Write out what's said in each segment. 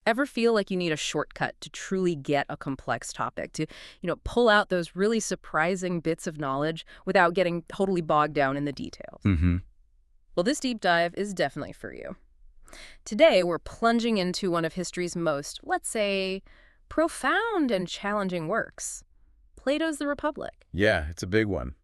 Ever feel like you need a shortcut to truly get a complex topic, to, pull out those really surprising bits of knowledge without getting totally bogged down in the details? Mm-hmm. Well, this deep dive is definitely for you. Today, we're plunging into one of history's most, let's say, profound and challenging works, Plato's The Republic. Yeah, it's a big one.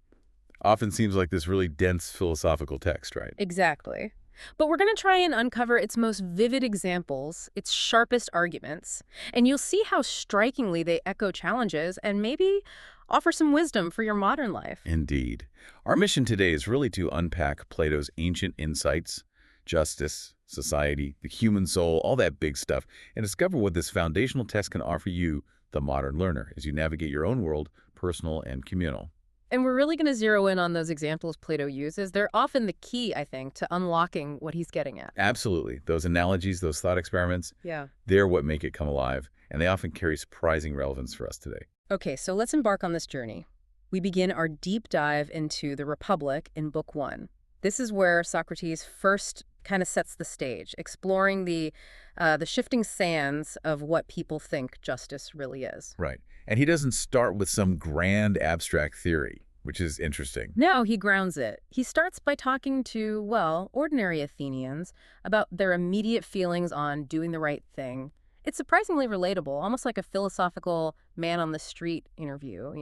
Often seems like this really dense philosophical text, right? Exactly. But we're going to try and uncover its most vivid examples, its sharpest arguments, and you'll see how strikingly they echo challenges and maybe offer some wisdom for your modern life. Indeed. Our mission today is really to unpack Plato's ancient insights, justice, society, the human soul, all that big stuff, and discover what this foundational text can offer you, the modern learner, as you navigate your own world, personal and communal. And we're really going to zero in on those examples Plato uses. They're often the key, I think, to unlocking what he's getting at. Absolutely. Those analogies, those thought experiments, Yeah. they're what make it come alive, and they often carry surprising relevance for us today. Okay, so let's embark on this journey. We begin our deep dive into the Republic in Book 1. This is where Socrates first kind of sets the stage, exploring the shifting sands of what people think justice really is. Right. And he doesn't start with some grand abstract theory, which is interesting. No, he grounds it. He starts by talking to, well, ordinary Athenians about their immediate feelings on doing the right thing. It's surprisingly relatable, almost like a philosophical man-on-the-street interview.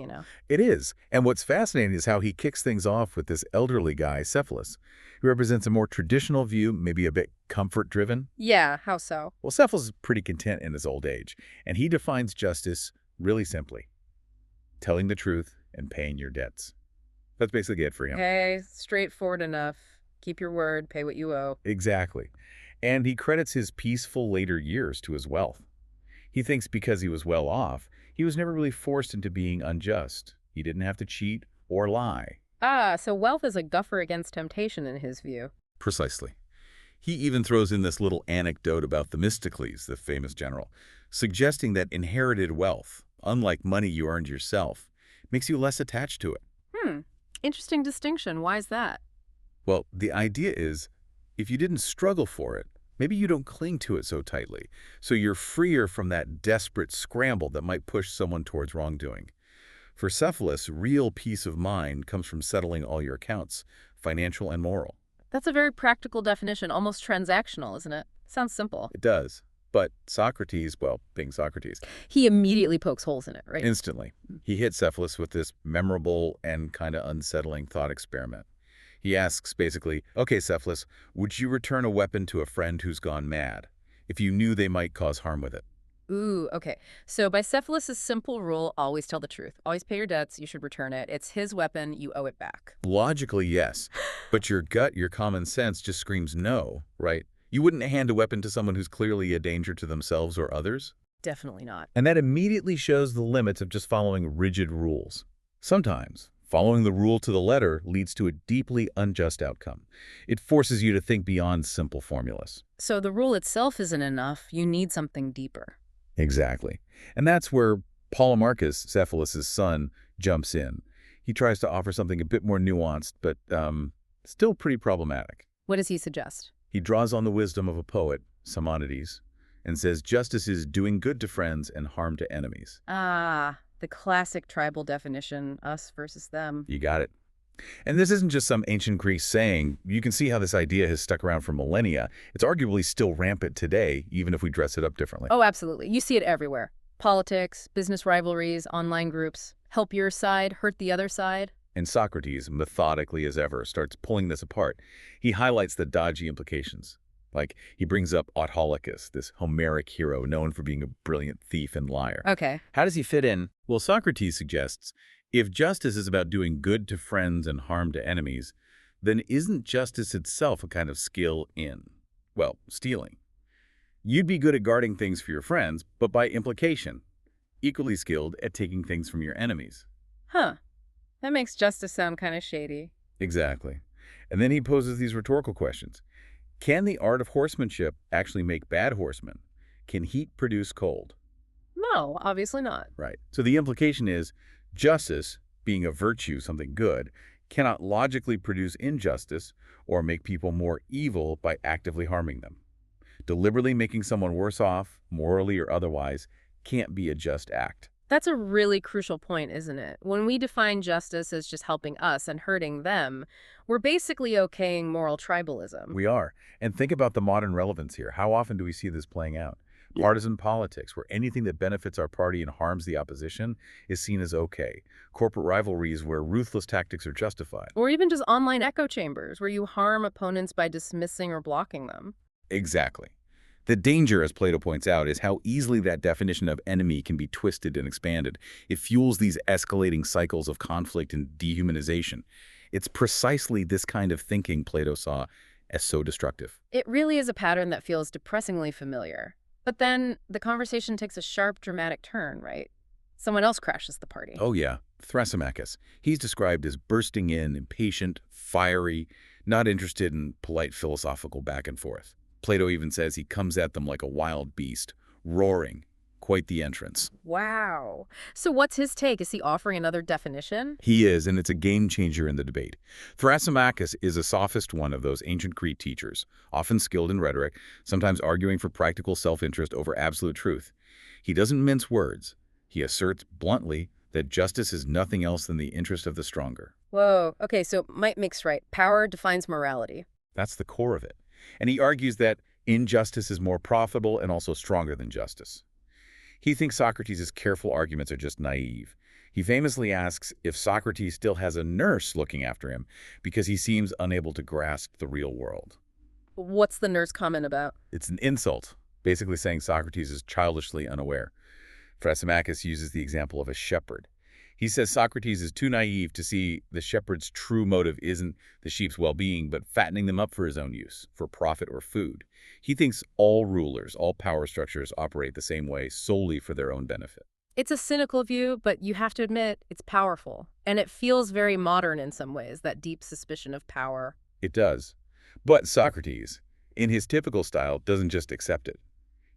It is. And what's fascinating is how he kicks things off with this elderly guy, Cephalus, who represents a more traditional view, maybe a bit comfort-driven. Yeah, how so? Well, Cephalus is pretty content in his old age, and he defines justice really simply: telling the truth and paying your debts. That's basically it for him. Okay, straightforward enough. Keep your word, pay what you owe. Exactly. And he credits his peaceful later years to his wealth. He thinks because he was well off, he was never really forced into being unjust. He didn't have to cheat or lie. Ah, so wealth is a guffer against temptation in his view. Precisely. He even throws in this little anecdote about Themistocles, the famous general, suggesting that inherited wealth, unlike money you earned yourself, makes you less attached to it. Interesting distinction. Why is that? Well, the idea is, if you didn't struggle for it, maybe you don't cling to it so tightly, so you're freer from that desperate scramble that might push someone towards wrongdoing. For Cephalus, real peace of mind comes from settling all your accounts, financial and moral. That's a very practical definition, almost transactional, isn't it? Sounds simple. It does. But Socrates, well, being Socrates, He immediately pokes holes in it, right? instantly, he hit Cephalus with this memorable and kind of unsettling thought experiment. He asks basically, okay, Cephalus, would you return a weapon to a friend who's gone mad if you knew they might cause harm with it? Ooh, okay. So by Cephalus' simple rule, always tell the truth. Always pay your debts, you should return it. It's his weapon, you owe it back. Logically, yes. But your gut, your common sense just screams no, right? You wouldn't hand a weapon to someone who's clearly a danger to themselves or others. Definitely not. And that immediately shows the limits of just following rigid rules. Sometimes, following the rule to the letter leads to a deeply unjust outcome. It forces you to think beyond simple formulas. So the rule itself isn't enough, you need something deeper. Exactly. And that's where Polemarchus, Cephalus' son, jumps in. He tries to offer something a bit more nuanced, but still pretty problematic. What does he suggest? He draws on the wisdom of a poet, Simonides, and says justice is doing good to friends and harm to enemies. Ah, the classic tribal definition, us versus them. You got it. And this isn't just some ancient Greek saying. You can see how this idea has stuck around for millennia. It's arguably still rampant today, even if we dress it up differently. Oh, absolutely. You see it everywhere. Politics, business rivalries, online groups. Help your side, hurt the other side. And Socrates, methodically as ever, starts pulling this apart. He highlights the dodgy implications. Like, he brings up Autolycus, this Homeric hero known for being a brilliant thief and liar. Okay. How does he fit in? Well, Socrates suggests, if justice is about doing good to friends and harm to enemies, then isn't justice itself a kind of skill in, well, stealing? You'd be good at guarding things for your friends, but by implication, equally skilled at taking things from your enemies. Huh. That makes justice sound kind of shady. Exactly. And then he poses these rhetorical questions. Can the art of horsemanship actually make bad horsemen? Can heat produce cold? No, obviously not. Right. So the implication is justice, being a virtue, something good, cannot logically produce injustice or make people more evil by actively harming them. Deliberately making someone worse off, morally or otherwise, can't be a just act. That's a really crucial point, isn't it? When we define justice as just helping us and hurting them, we're basically okaying moral tribalism. We are. And think about the modern relevance here. How often do we see this playing out? Partisan politics, where anything that benefits our party and harms the opposition is seen as okay. Corporate rivalries where ruthless tactics are justified. Or even just online echo chambers, where you harm opponents by dismissing or blocking them. Exactly. The danger, as Plato points out, is how easily that definition of enemy can be twisted and expanded. It fuels these escalating cycles of conflict and dehumanization. It's precisely this kind of thinking Plato saw as so destructive. It really is a pattern that feels depressingly familiar. But then the conversation takes a sharp, dramatic turn, right? Someone else crashes the party. Oh yeah, Thrasymachus. He's described as bursting in, impatient, fiery, not interested in polite philosophical back and forth. Plato even says he comes at them like a wild beast, roaring. Quite the entrance. Wow. So what's his take? Is he offering another definition? He is, and it's a game changer in the debate. Thrasymachus is a sophist, one of those ancient Greek teachers, often skilled in rhetoric, sometimes arguing for practical self-interest over absolute truth. He doesn't mince words. He asserts bluntly that justice is nothing else than the interest of the stronger. Whoa. Okay, so might makes right. Power defines morality. That's the core of it. And he argues that injustice is more profitable and also stronger than justice. He thinks Socrates' careful arguments are just naive. He famously asks if Socrates still has a nurse looking after him because he seems unable to grasp the real world. What's the nurse comment about? It's an insult, basically saying Socrates is childishly unaware. Thrasymachus uses the example of a shepherd. He says Socrates is too naive to see the shepherd's true motive isn't the sheep's well-being, but fattening them up for his own use, for profit or food. He thinks all rulers, all power structures operate the same way solely for their own benefit. It's a cynical view, but you have to admit it's powerful. And it feels very modern in some ways, that deep suspicion of power. It does. But Socrates, in his typical style, doesn't just accept it.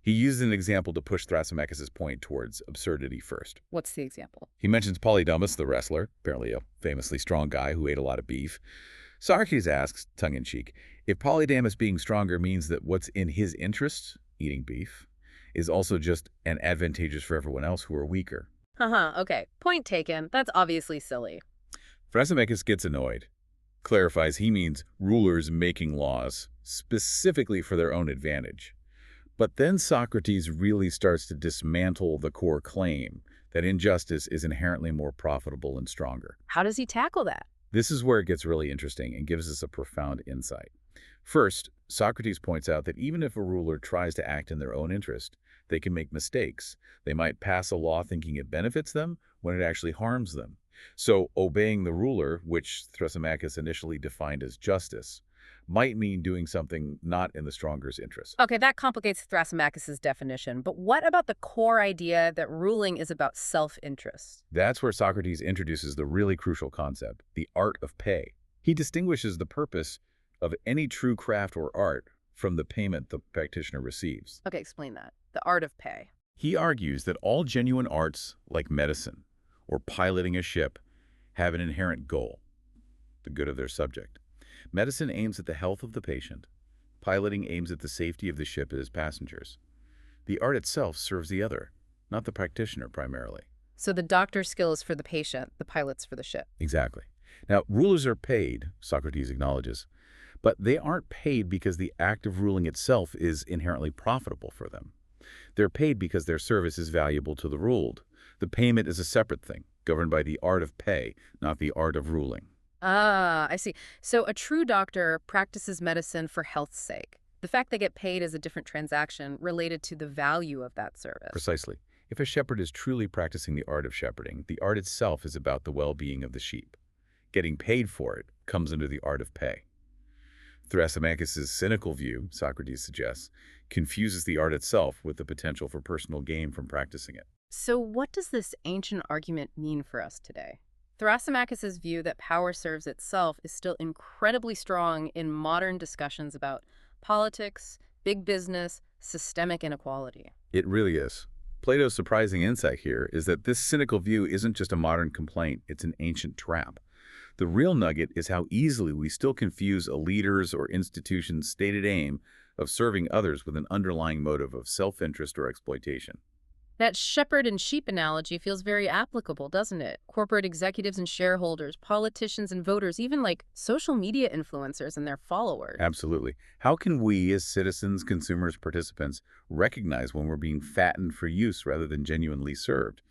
He uses an example to push Thrasymachus' point towards absurdity first. What's the example? He mentions Polydamas, the wrestler, apparently a famously strong guy who ate a lot of beef. Socrates asks, tongue-in-cheek, if Polydamas being stronger means that what's in his interest, eating beef, is also just an advantageous for everyone else who are weaker. Okay. Point taken. That's obviously silly. Thrasymachus gets annoyed, clarifies he means rulers making laws, specifically for their own advantage. But then Socrates really starts to dismantle the core claim that injustice is inherently more profitable and stronger. How does he tackle that? This is where it gets really interesting and gives us a profound insight. First, Socrates points out that even if a ruler tries to act in their own interest, they can make mistakes. They might pass a law thinking it benefits them when it actually harms them. So obeying the ruler, which Thrasymachus initially defined as justice, might mean doing something not in the stronger's interest. Okay, that complicates Thrasymachus' definition. But what about the core idea that ruling is about self-interest? That's where Socrates introduces the really crucial concept, the art of pay. He distinguishes the purpose of any true craft or art from the payment the practitioner receives. Okay, explain that. The art of pay. He argues that all genuine arts, like medicine or piloting a ship, have an inherent goal, the good of their subject. Medicine aims at the health of the patient. Piloting aims at the safety of the ship and its passengers. The art itself serves the other, not the practitioner primarily. So the doctor's skill is for the patient, the pilot's for the ship. Exactly. Now, rulers are paid, Socrates acknowledges, but they aren't paid because the act of ruling itself is inherently profitable for them. They're paid because their service is valuable to the ruled. The payment is a separate thing, governed by the art of pay, not the art of ruling. Ah, I see. So a true doctor practices medicine for health's sake. The fact they get paid is a different transaction related to the value of that service. Precisely. If a shepherd is truly practicing the art of shepherding, the art itself is about the well-being of the sheep. Getting paid for it comes under the art of pay. Thrasymachus' cynical view, Socrates suggests, confuses the art itself with the potential for personal gain from practicing it. So what does this ancient argument mean for us today? Thrasymachus' view that power serves itself is still incredibly strong in modern discussions about politics, big business, systemic inequality. It really is. Plato's surprising insight here is that this cynical view isn't just a modern complaint, it's an ancient trap. The real nugget is how easily we still confuse a leader's or institution's stated aim of serving others with an underlying motive of self-interest or exploitation. That shepherd and sheep analogy feels very applicable, doesn't it? Corporate executives and shareholders, politicians and voters, even like social media influencers and their followers. Absolutely. How can we, as citizens, consumers, participants, recognize when we're being fattened for use rather than genuinely served?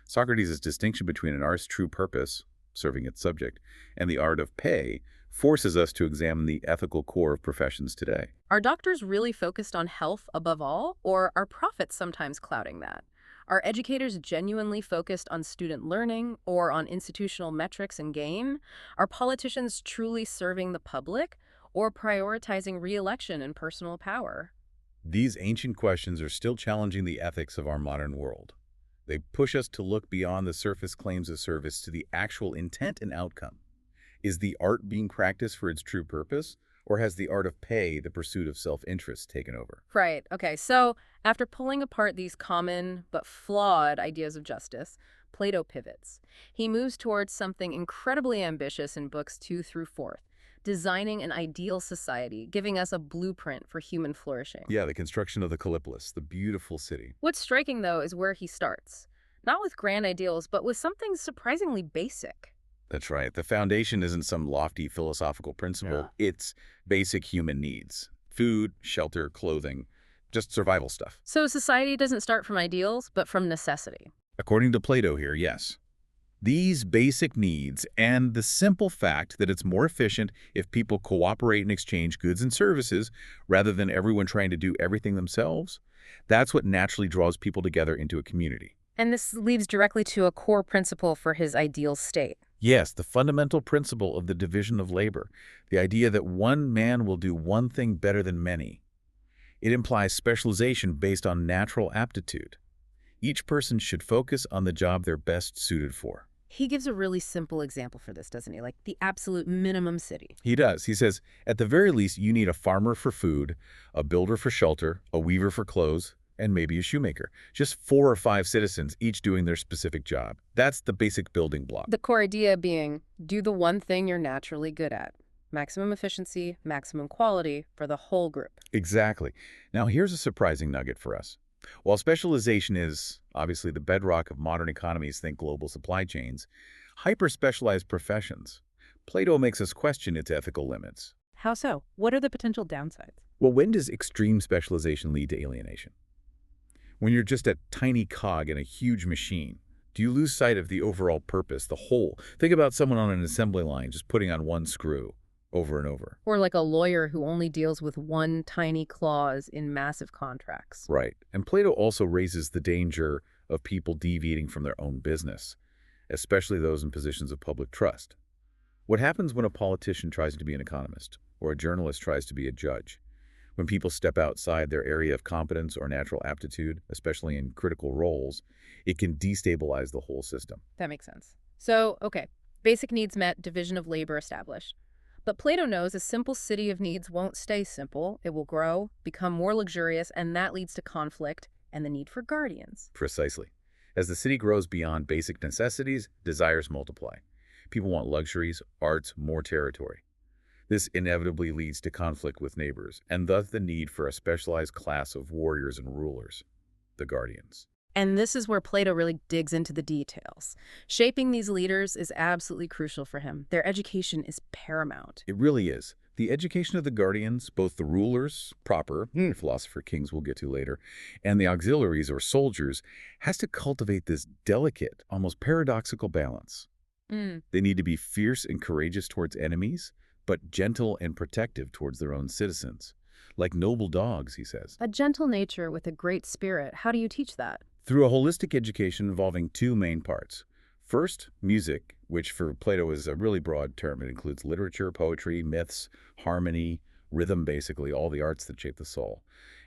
Socrates' distinction between an art's true purpose, serving its subject, and the art of pay forces us to examine the ethical core of professions today. Are doctors really focused on health above all, or are profits sometimes clouding that? Are educators genuinely focused on student learning or on institutional metrics and gain? Are politicians truly serving the public or prioritizing re-election and personal power? These ancient questions are still challenging the ethics of our modern world. They push us to look beyond the surface claims of service to the actual intent and outcome. Is the art being practiced for its true purpose, or has the art of pay, the pursuit of self-interest, taken over? Right. Okay. So after pulling apart these common but flawed ideas of justice, Plato pivots. He moves towards something incredibly ambitious in books 2 through 4, designing an ideal society, giving us a blueprint for human flourishing. Yeah, the construction of the Callipolis, the beautiful city. What's striking, though, is where he starts. Not with grand ideals, but with something surprisingly basic. That's right. The foundation isn't some lofty philosophical principle. Yeah. It's basic human needs. Food, shelter, clothing, just survival stuff. So society doesn't start from ideals, but from necessity. According to Plato here, yes. These basic needs and the simple fact that it's more efficient if people cooperate and exchange goods and services rather than everyone trying to do everything themselves, that's what naturally draws people together into a community. And this leads directly to a core principle for his ideal state. Yes, the fundamental principle of the division of labor, the idea that one man will do one thing better than many. It implies specialization based on natural aptitude. Each person should focus on the job they're best suited for. He gives a really simple example for this, doesn't he? Like the absolute minimum city. He does. He says, at the very least, you need a farmer for food, a builder for shelter, a weaver for clothes, and maybe a shoemaker. Just 4 or 5 citizens, each doing their specific job. That's the basic building block. The core idea being, do the one thing you're naturally good at. Maximum efficiency, maximum quality for the whole group. Exactly. Now, here's a surprising nugget for us. While specialization is obviously the bedrock of modern economies, think global supply chains, hyper-specialized professions, Plato makes us question its ethical limits. How so? What are the potential downsides? Well, when does extreme specialization lead to alienation? When you're just a tiny cog in a huge machine, do you lose sight of the overall purpose, the whole? Think about someone on an assembly line just putting on one screw over and over. Or like a lawyer who only deals with one tiny clause in massive contracts. Right. And Plato also raises the danger of people deviating from their own business, especially those in positions of public trust. What happens when a politician tries to be an economist or a journalist tries to be a judge? When people step outside their area of competence or natural aptitude, especially in critical roles, it can destabilize the whole system. That makes sense. So, okay, basic needs met, division of labor established. But Plato knows a simple city of needs won't stay simple. It will grow, become more luxurious, and that leads to conflict and the need for guardians. Precisely. As the city grows beyond basic necessities, desires multiply. People want luxuries, arts, more territory. This inevitably leads to conflict with neighbors, and thus the need for a specialized class of warriors and rulers, the guardians. And this is where Plato really digs into the details. Shaping these leaders is absolutely crucial for him. Their education is paramount. It really is. The education of the guardians, both the rulers, proper, philosopher-kings we'll get to later, and the auxiliaries or soldiers, has to cultivate this delicate, almost paradoxical balance. They need to be fierce and courageous towards enemies, but gentle and protective towards their own citizens. Like noble dogs, he says. A gentle nature with a great spirit. How do you teach that? Through a holistic education involving 2 main parts. First, music, which for Plato is a really broad term. It includes literature, poetry, myths, harmony, rhythm, basically, all the arts that shape the soul.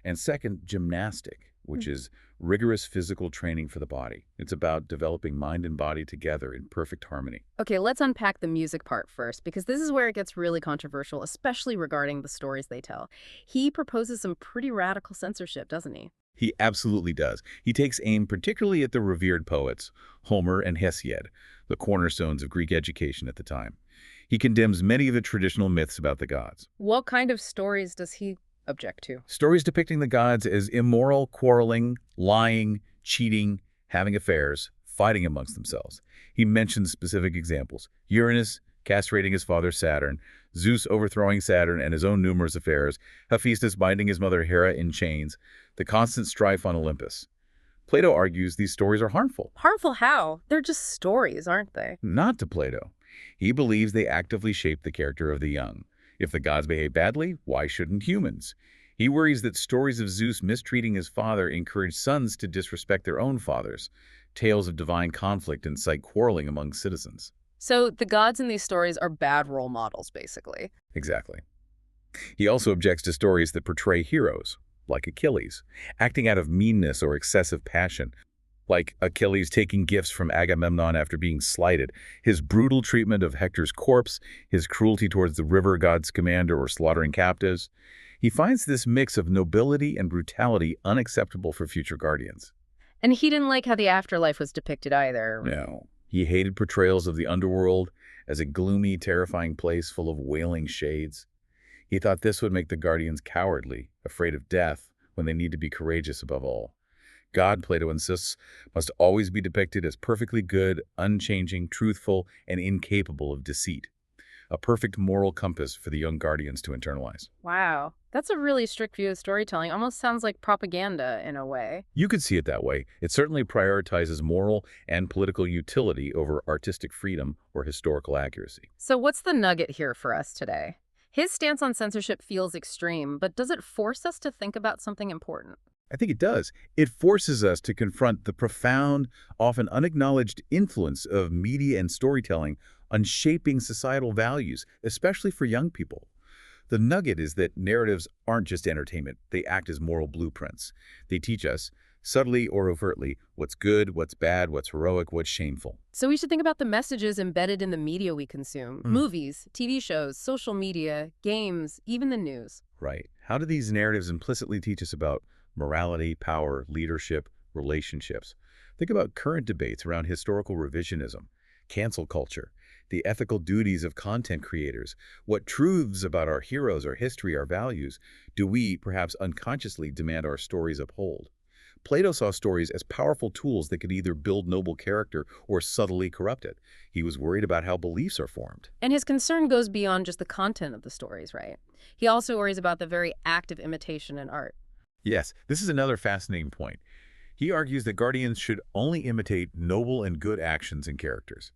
And second, gymnastic, which is rigorous physical training for the body. It's about developing mind and body together in perfect harmony. Okay, let's unpack the music part first, because this is where it gets really controversial, especially regarding the stories they tell. He proposes some pretty radical censorship, doesn't he? He absolutely does. He takes aim particularly at the revered poets, Homer and Hesiod, the cornerstones of Greek education at the time. He condemns many of the traditional myths about the gods. What kind of stories does he object to. Stories depicting the gods as immoral, quarreling, lying, cheating, having affairs, fighting amongst themselves. He mentions specific examples: Uranus castrating his father Saturn, Zeus overthrowing Saturn and his own numerous affairs, Hephaestus binding his mother Hera in chains, the constant strife on Olympus. Plato argues these stories are harmful. Harmful how? They're just stories, aren't they? Not to Plato. He believes they actively shape the character of the young. If the gods behave badly, why shouldn't humans? He worries that stories of Zeus mistreating his father encourage sons to disrespect their own fathers. Tales of divine conflict incite quarreling among citizens. So the gods in these stories are bad role models, basically. Exactly. He also objects to stories that portray heroes, like Achilles, acting out of meanness or excessive passion, like Achilles taking gifts from Agamemnon after being slighted, his brutal treatment of Hector's corpse, his cruelty towards the river god's commander or slaughtering captives. He finds this mix of nobility and brutality unacceptable for future guardians. And he didn't like how the afterlife was depicted either. No. He hated portrayals of the underworld as a gloomy, terrifying place full of wailing shades. He thought this would make the guardians cowardly, afraid of death, when they need to be courageous above all. God, Plato insists, must always be depicted as perfectly good, unchanging, truthful, and incapable of deceit. A perfect moral compass for the young guardians to internalize. Wow. That's a really strict view of storytelling. Almost sounds like propaganda in a way. You could see it that way. It certainly prioritizes moral and political utility over artistic freedom or historical accuracy. So what's the nugget here for us today? His stance on censorship feels extreme, but does it force us to think about something important? I think it does. It forces us to confront the profound, often unacknowledged influence of media and storytelling on shaping societal values, especially for young people. The nugget is that narratives aren't just entertainment. They act as moral blueprints. They teach us, subtly or overtly, what's good, what's bad, what's heroic, what's shameful. So we should think about the messages embedded in the media we consume. Movies, TV shows, social media, games, even the news. Right. How do these narratives implicitly teach us about morality, power, leadership, relationships? Think about current debates around historical revisionism, cancel culture, the ethical duties of content creators. What truths about our heroes, our history, our values do we, perhaps unconsciously, demand our stories uphold? Plato saw stories as powerful tools that could either build noble character or subtly corrupt it. He was worried about how beliefs are formed. And his concern goes beyond just the content of the stories, right? He also worries about the very act of imitation in art. Yes, this is another fascinating point. He argues that guardians should only imitate noble and good actions and characters.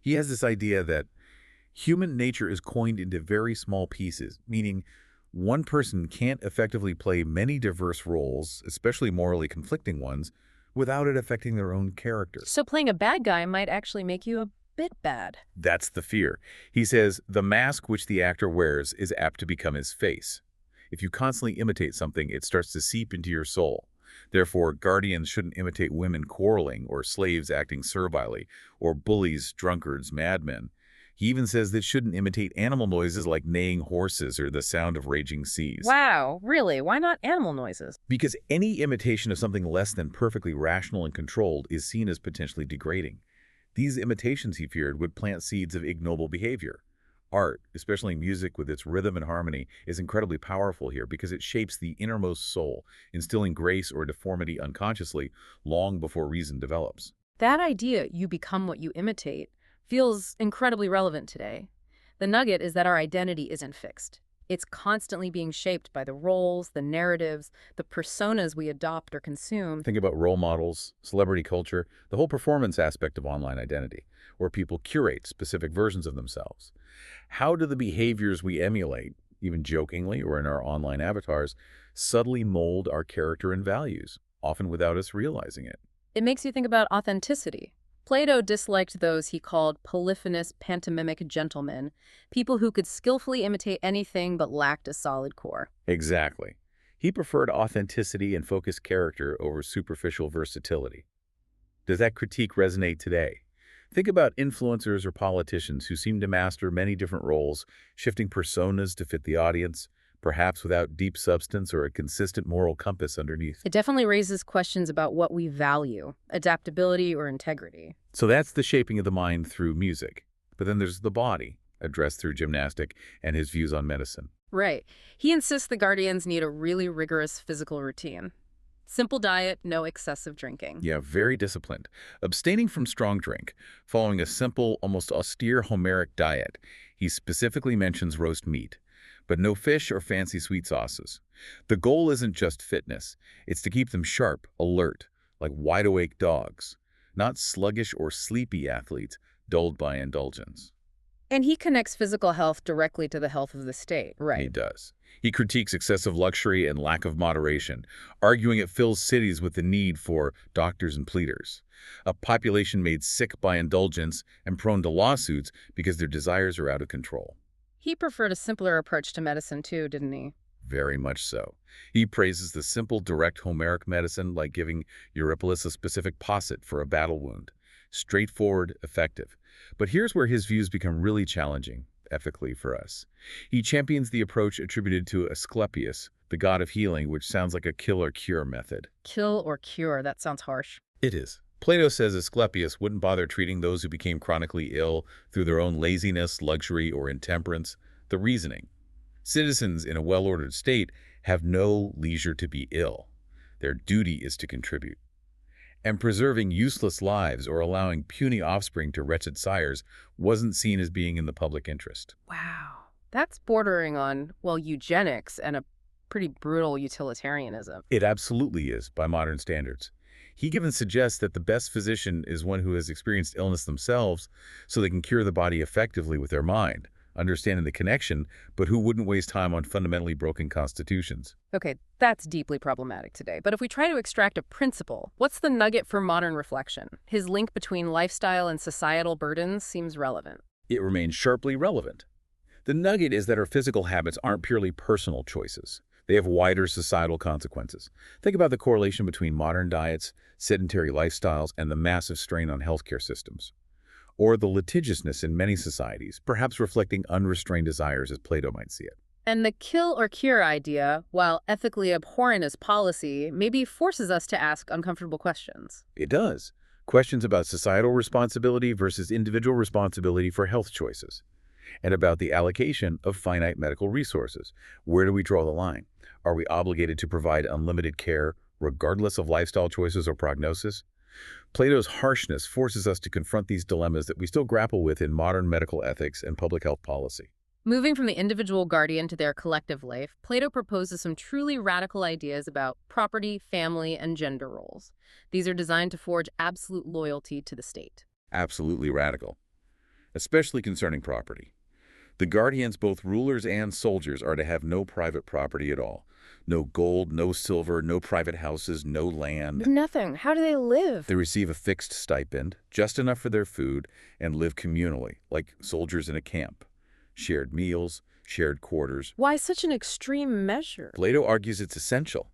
He has this idea that human nature is coined into very small pieces, meaning one person can't effectively play many diverse roles, especially morally conflicting ones, without it affecting their own character. So playing a bad guy might actually make you a bit bad. That's the fear. He says the mask which the actor wears is apt to become his face. If you constantly imitate something, it starts to seep into your soul. Therefore, guardians shouldn't imitate women quarreling or slaves acting servilely or bullies, drunkards, madmen. He even says they shouldn't imitate animal noises like neighing horses or the sound of raging seas. Wow, really? Why not animal noises? Because any imitation of something less than perfectly rational and controlled is seen as potentially degrading. These imitations, he feared, would plant seeds of ignoble behavior. Art, especially music with its rhythm and harmony, is incredibly powerful here because it shapes the innermost soul, instilling grace or deformity unconsciously long before reason develops. That idea, you become what you imitate, feels incredibly relevant today. The nugget is that our identity isn't fixed. It's constantly being shaped by the roles, the narratives, the personas we adopt or consume. Think about role models, celebrity culture, the whole performance aspect of online identity, where people curate specific versions of themselves. How do the behaviors we emulate, even jokingly or in our online avatars, subtly mold our character and values, often without us realizing it? It makes you think about authenticity. Plato disliked those he called polyphonous pantomimic gentlemen, people who could skillfully imitate anything but lacked a solid core. Exactly. He preferred authenticity and focused character over superficial versatility. Does that critique resonate today? Think about influencers or politicians who seem to master many different roles, shifting personas to fit the audience, perhaps without deep substance or a consistent moral compass underneath. It definitely raises questions about what we value, adaptability or integrity. So that's the shaping of the mind through music. But then there's the body, addressed through gymnastic and his views on medicine. Right. He insists the guardians need a really rigorous physical routine. Simple diet, no excessive drinking. Yeah, very disciplined. Abstaining from strong drink, following a simple, almost austere Homeric diet. He specifically mentions roast meat, but no fish or fancy sweet sauces. The goal isn't just fitness. It's to keep them sharp, alert, like wide-awake dogs, not sluggish or sleepy athletes dulled by indulgence. And he connects physical health directly to the health of the state. He Right. does. He critiques excessive luxury and lack of moderation, arguing it fills cities with the need for doctors and pleaders, a population made sick by indulgence and prone to lawsuits because their desires are out of control. He preferred a simpler approach to medicine too, didn't he? Very much so. He praises the simple, direct Homeric medicine like giving Eurypylus a specific posset for a battle wound. Straightforward, effective. But here's where his views become really challenging, ethically for us. He champions the approach attributed to Asclepius, the god of healing, which sounds like a kill or cure method. Kill or cure, that sounds harsh. It is. Plato says Asclepius wouldn't bother treating those who became chronically ill through their own laziness, luxury, or intemperance. The reasoning: citizens in a well-ordered state have no leisure to be ill. Their duty is to contribute. And preserving useless lives or allowing puny offspring to wretched sires wasn't seen as being in the public interest. Wow. That's bordering on, well, eugenics and a pretty brutal utilitarianism. It absolutely is, by modern standards. He even suggests that the best physician is one who has experienced illness themselves so they can cure the body effectively with their mind, understanding the connection, but who wouldn't waste time on fundamentally broken constitutions. Okay, that's deeply problematic today. But if we try to extract a principle, what's the nugget for modern reflection? His link between lifestyle and societal burdens seems relevant. It remains sharply relevant. The nugget is that our physical habits aren't purely personal choices. They have wider societal consequences. Think about the correlation between modern diets, sedentary lifestyles, and the massive strain on healthcare systems. Or the litigiousness in many societies, perhaps reflecting unrestrained desires as Plato might see it. And the kill or cure idea, while ethically abhorrent as policy, maybe forces us to ask uncomfortable questions. It does. Questions about societal responsibility versus individual responsibility for health choices. And about the allocation of finite medical resources. Where do we draw the line? Are we obligated to provide unlimited care, regardless of lifestyle choices or prognosis? Plato's harshness forces us to confront these dilemmas that we still grapple with in modern medical ethics and public health policy. Moving from the individual guardian to their collective life, Plato proposes some truly radical ideas about property, family, and gender roles. These are designed to forge absolute loyalty to the state. Absolutely radical, especially concerning property. The guardians, both rulers and soldiers, are to have no private property at all. No gold, no silver, no private houses, no land. Nothing. How do they live? They receive a fixed stipend, just enough for their food, and live communally, like soldiers in a camp. Shared meals, shared quarters. Why such an extreme measure? Plato argues it's essential.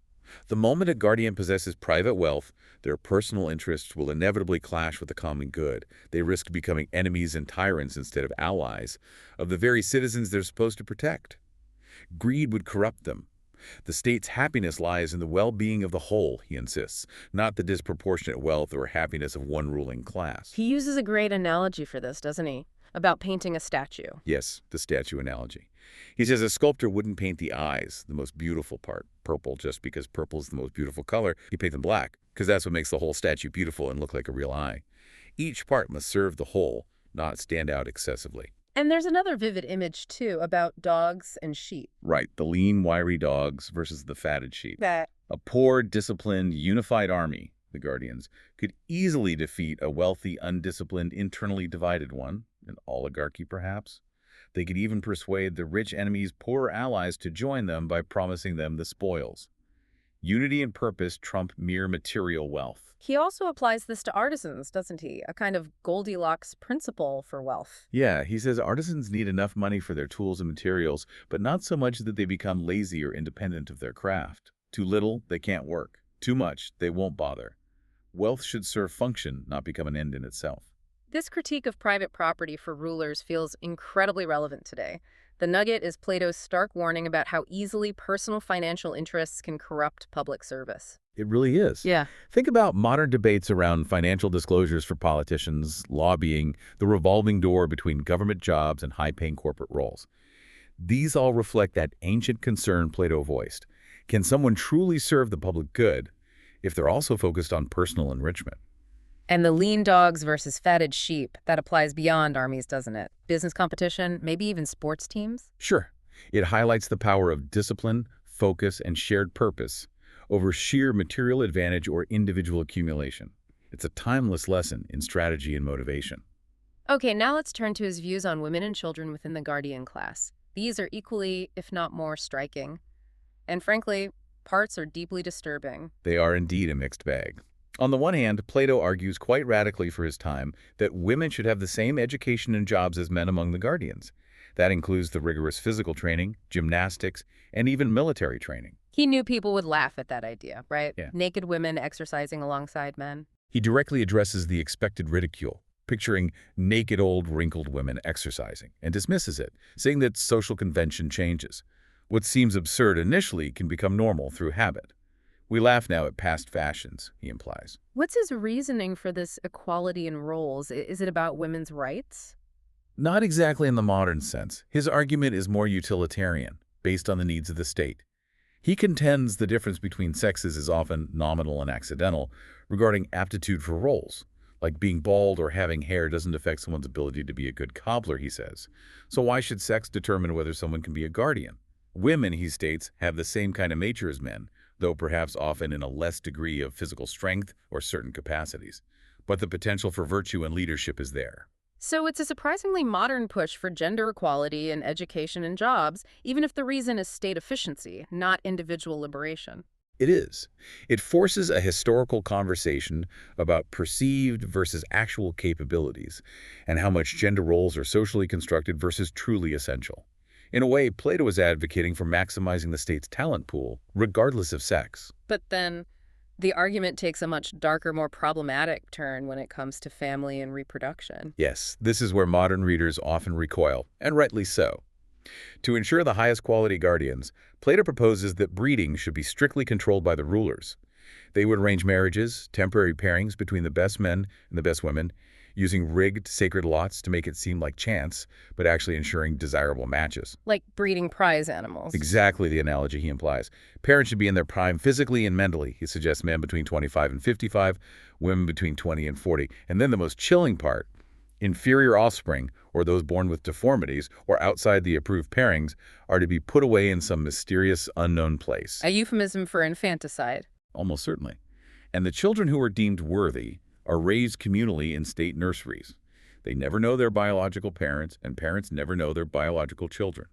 The moment a guardian possesses private wealth, their personal interests will inevitably clash with the common good. They risk becoming enemies and tyrants instead of allies of the very citizens they're supposed to protect. Greed would corrupt them. The state's happiness lies in the well-being of the whole, he insists, not the disproportionate wealth or happiness of one ruling class. He uses a great analogy for this, doesn't he? About painting a statue. Yes, the statue analogy. He says a sculptor wouldn't paint the eyes, the most beautiful part, purple, just because purple is the most beautiful color. He'd paint them black, because that's what makes the whole statue beautiful and look like a real eye. Each part must serve the whole, not stand out excessively. And there's another vivid image, too, about dogs and sheep. Right, the lean, wiry dogs versus the fatted sheep. That A poor, disciplined, unified army, the Guardians, could easily defeat a wealthy, undisciplined, internally divided one, an oligarchy perhaps. They could even persuade the rich enemy's poorer allies to join them by promising them the spoils. Unity and purpose trump mere material wealth. He also applies this to artisans, doesn't he? A kind of Goldilocks principle for wealth. Yeah, he says artisans need enough money for their tools and materials, but not so much that they become lazy or independent of their craft. Too little, they can't work. Too much, they won't bother. Wealth should serve function, not become an end in itself. This critique of private property for rulers feels incredibly relevant today. The nugget is Plato's stark warning about how easily personal financial interests can corrupt public service. It really is. Yeah. Think about modern debates around financial disclosures for politicians, lobbying, the revolving door between government jobs and high-paying corporate roles. These all reflect that ancient concern Plato voiced. Can someone truly serve the public good if they're also focused on personal enrichment? And the lean dogs versus fatted sheep, that applies beyond armies, doesn't it? Business competition, maybe even sports teams? Sure, it highlights the power of discipline, focus, and shared purpose over sheer material advantage or individual accumulation. It's a timeless lesson in strategy and motivation. Okay, now let's turn to his views on women and children within the guardian class. These are equally, if not more, striking. And frankly, parts are deeply disturbing. They are indeed a mixed bag. On the one hand, Plato argues quite radically for his time that women should have the same education and jobs as men among the guardians. That includes the rigorous physical training, gymnastics, and even military training. He knew people would laugh at that idea, right? Yeah. Naked women exercising alongside men. He directly addresses the expected ridicule, picturing naked old wrinkled women exercising, and dismisses it, saying that social convention changes. What seems absurd initially can become normal through habit. We laugh now at past fashions, he implies. What's his reasoning for this equality in roles? Is it about women's rights? Not exactly in the modern sense. His argument is more utilitarian, based on the needs of the state. He contends the difference between sexes is often nominal and accidental, regarding aptitude for roles. Like being bald or having hair doesn't affect someone's ability to be a good cobbler, he says. So why should sex determine whether someone can be a guardian? Women, he states, have the same kind of nature as men, though perhaps often in a less degree of physical strength or certain capacities. But the potential for virtue and leadership is there. So it's a surprisingly modern push for gender equality in education and jobs, even if the reason is state efficiency, not individual liberation. It is. It forces a historical conversation about perceived versus actual capabilities and how much gender roles are socially constructed versus truly essential. In a way, Plato is advocating for maximizing the state's talent pool, regardless of sex. But then the argument takes a much darker, more problematic turn when it comes to family and reproduction. Yes, this is where modern readers often recoil, and rightly so. To ensure the highest quality guardians, Plato proposes that breeding should be strictly controlled by the rulers. They would arrange marriages, temporary pairings between the best men and the best women, using rigged sacred lots to make it seem like chance, but actually ensuring desirable matches. Like breeding prize animals. Exactly the analogy he implies. Parents should be in their prime physically and mentally. He suggests men between 25 and 55, women between 20 and 40. And then the most chilling part, inferior offspring, or those born with deformities or outside the approved pairings, are to be put away in some mysterious, unknown place. A euphemism for infanticide. Almost certainly. And the children who are deemed worthy are raised communally in state nurseries. They never know their biological parents, and parents never know their biological children.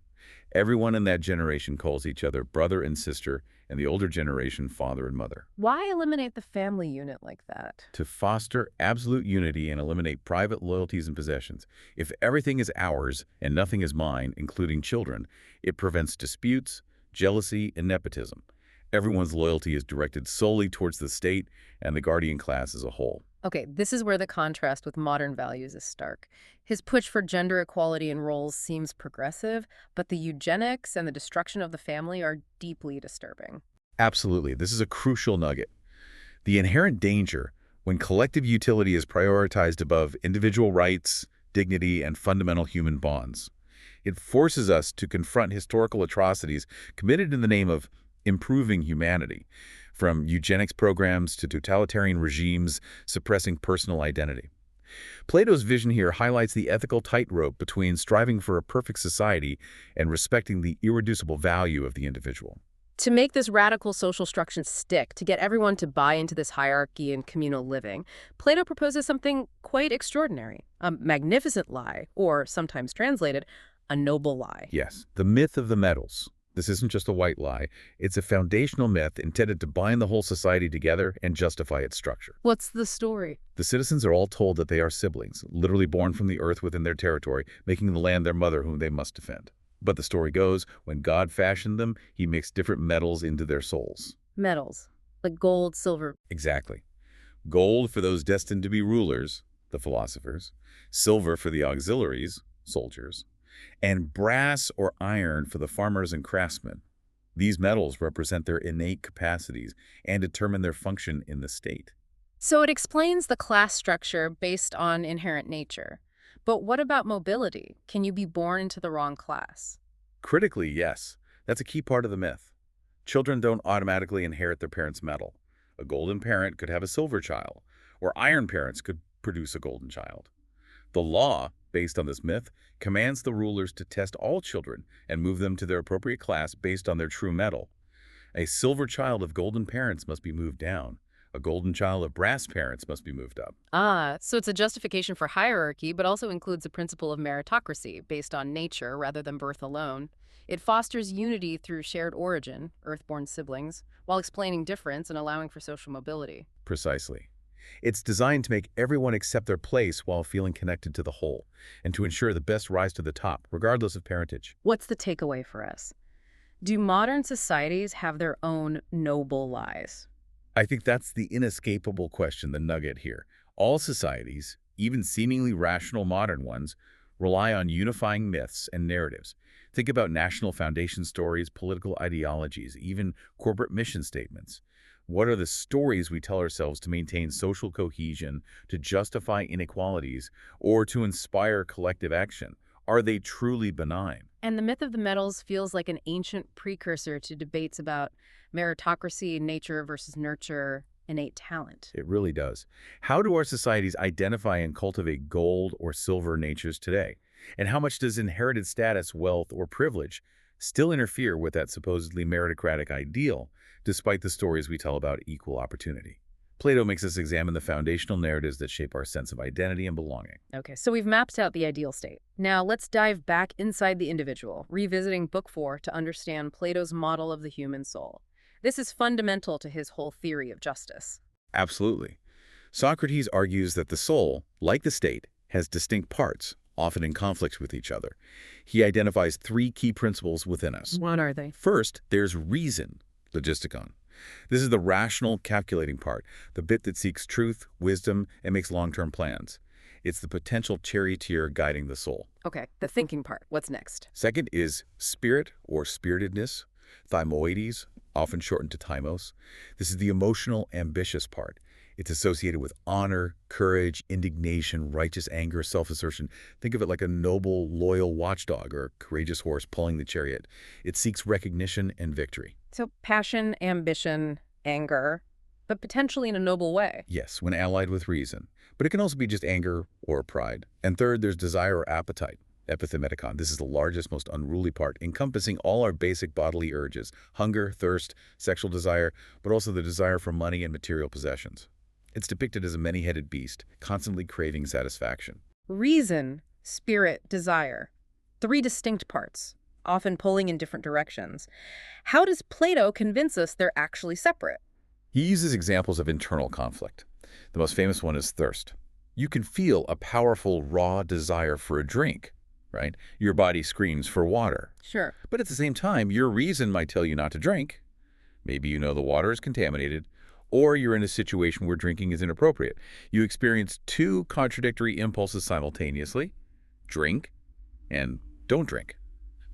Everyone in that generation calls each other brother and sister, and the older generation father and mother. Why eliminate the family unit like that? To foster absolute unity and eliminate private loyalties and possessions. If everything is ours and nothing is mine, including children, it prevents disputes, jealousy, and nepotism. Everyone's loyalty is directed solely towards the state and the guardian class as a whole. Okay, this is where the contrast with modern values is stark. His push for gender equality in roles seems progressive, but the eugenics and the destruction of the family are deeply disturbing. Absolutely. This is a crucial nugget. The inherent danger when collective utility is prioritized above individual rights, dignity, and fundamental human bonds. It forces us to confront historical atrocities committed in the name of improving humanity, from eugenics programs to totalitarian regimes suppressing personal identity. Plato's vision here highlights the ethical tightrope between striving for a perfect society and respecting the irreducible value of the individual. To make this radical social structure stick, to get everyone to buy into this hierarchy and communal living, Plato proposes something quite extraordinary, a magnificent lie, or sometimes translated, a noble lie. Yes, the myth of the metals. This isn't just a white lie. It's a foundational myth intended to bind the whole society together and justify its structure. What's the story? The citizens are all told that they are siblings, literally born from the earth within their territory, making the land their mother whom they must defend. But the story goes, when God fashioned them, he mixed different metals into their souls. Metals, like gold, silver. Exactly. Gold for those destined to be rulers, the philosophers, silver for the auxiliaries, soldiers, and brass or iron for the farmers and craftsmen. These metals represent their innate capacities and determine their function in the state. So it explains the class structure based on inherent nature. But what about mobility? Can you be born into the wrong class? Critically, yes. That's a key part of the myth. Children don't automatically inherit their parents' metal. A golden parent could have a silver child, or iron parents could produce a golden child. The law, based on this myth, commands the rulers to test all children and move them to their appropriate class based on their true metal. A silver child of golden parents must be moved down. A golden child of brass parents must be moved up. Ah, so it's a justification for hierarchy, but also includes a principle of meritocracy based on nature rather than birth alone. It fosters unity through shared origin, earthborn siblings, while explaining difference and allowing for social mobility. Precisely. It's designed to make everyone accept their place while feeling connected to the whole, and to ensure the best rise to the top, regardless of parentage. What's the takeaway for us? Do modern societies have their own noble lies? I think that's the inescapable question, the nugget here. All societies, even seemingly rational modern ones, rely on unifying myths and narratives. Think about national foundation stories, political ideologies, even corporate mission statements. What are the stories we tell ourselves to maintain social cohesion, to justify inequalities, or to inspire collective action? Are they truly benign? And the myth of the metals feels like an ancient precursor to debates about meritocracy, nature versus nurture, innate talent. It really does. How do our societies identify and cultivate gold or silver natures today? And how much does inherited status, wealth, or privilege still interfere with that supposedly meritocratic ideal, despite the stories we tell about equal opportunity? Plato makes us examine the foundational narratives that shape our sense of identity and belonging. Okay, so we've mapped out the ideal state. Now let's dive back inside the individual, revisiting Book 4 to understand Plato's model of the human soul. This is fundamental to his whole theory of justice. Absolutely. Socrates argues that the soul, like the state, has distinct parts, often in conflict with each other. He identifies three key principles within us. What are they? First, there's reason, logistikon. This is the rational, calculating part, the bit that seeks truth, wisdom, and makes long-term plans. It's the potential charioteer guiding the soul. Okay, the thinking part. What's next? Second is spirit or spiritedness, thymoides, often shortened to thymos. This is the emotional, ambitious part. It's associated with honor, courage, indignation, righteous anger, self-assertion. Think of it like a noble, loyal watchdog or courageous horse pulling the chariot. It seeks recognition and victory. So passion, ambition, anger, but potentially in a noble way. Yes, when allied with reason. But it can also be just anger or pride. And third, there's desire or appetite. Epithemicon. This is the largest, most unruly part, encompassing all our basic bodily urges, hunger, thirst, sexual desire, but also the desire for money and material possessions. It's depicted as a many-headed beast, constantly craving satisfaction. Reason, spirit, desire. Three distinct parts, often pulling in different directions. How does Plato convince us they're actually separate? He uses examples of internal conflict. The most famous one is thirst. You can feel a powerful, raw desire for a drink, right? Your body screams for water. Sure. But at the same time, your reason might tell you not to drink. Maybe you know the water is contaminated, or you're in a situation where drinking is inappropriate. You experience two contradictory impulses simultaneously: drink and don't drink.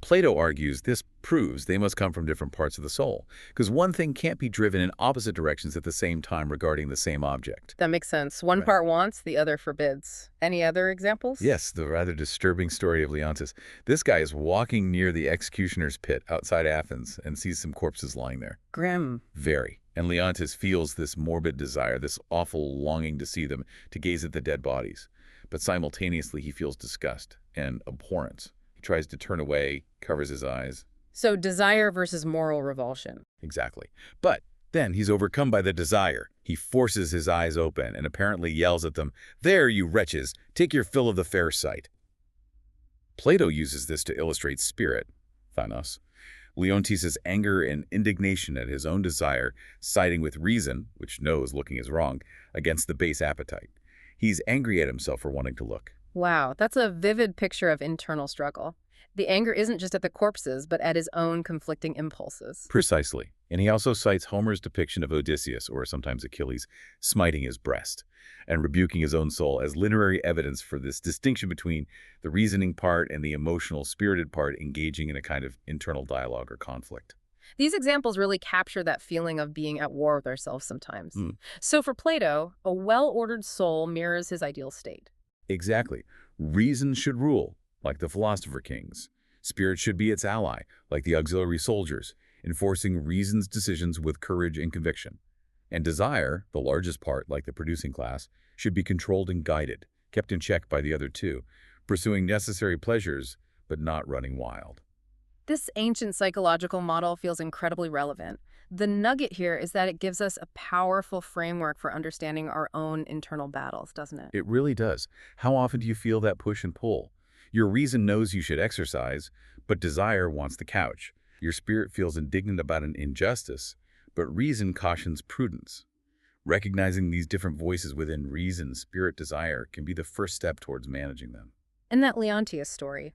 Plato argues this proves they must come from different parts of the soul, because one thing can't be driven in opposite directions at the same time regarding the same object. That makes sense. One Right. part wants, the other forbids. Any other examples? Yes, the rather disturbing story of Leontis. This guy is walking near the executioner's pit outside Athens and sees some corpses lying there. Grim. Very. And Leontis feels this morbid desire, this awful longing to see them, to gaze at the dead bodies. But simultaneously, he feels disgust and abhorrence. He tries to turn away, covers his eyes. So desire versus moral revulsion. Exactly. But then he's overcome by the desire. He forces his eyes open and apparently yells at them, "There, you wretches, take your fill of the fair sight." Plato uses this to illustrate spirit, thanos. Leontis' anger and indignation at his own desire, siding with reason, which knows looking is wrong, against the base appetite. He's angry at himself for wanting to look. Wow, that's a vivid picture of internal struggle. The anger isn't just at the corpses, but at his own conflicting impulses. Precisely. And he also cites Homer's depiction of Odysseus, or sometimes Achilles, smiting his breast and rebuking his own soul as literary evidence for this distinction between the reasoning part and the emotional, spirited part engaging in a kind of internal dialogue or conflict. These examples really capture that feeling of being at war with ourselves sometimes. So for Plato, a well-ordered soul mirrors his ideal state. Exactly. Reason should rule, like the philosopher-kings. Spirit should be its ally, like the auxiliary soldiers, enforcing reason's decisions with courage and conviction. And desire, the largest part, like the producing class, should be controlled and guided, kept in check by the other two, pursuing necessary pleasures, but not running wild. This ancient psychological model feels incredibly relevant. The nugget here is that it gives us a powerful framework for understanding our own internal battles, doesn't it? It really does. How often do you feel that push and pull? Your reason knows you should exercise, but desire wants the couch. Your spirit feels indignant about an injustice, but reason cautions prudence. Recognizing these different voices within reason, spirit, desire can be the first step towards managing them. And that Leontius story,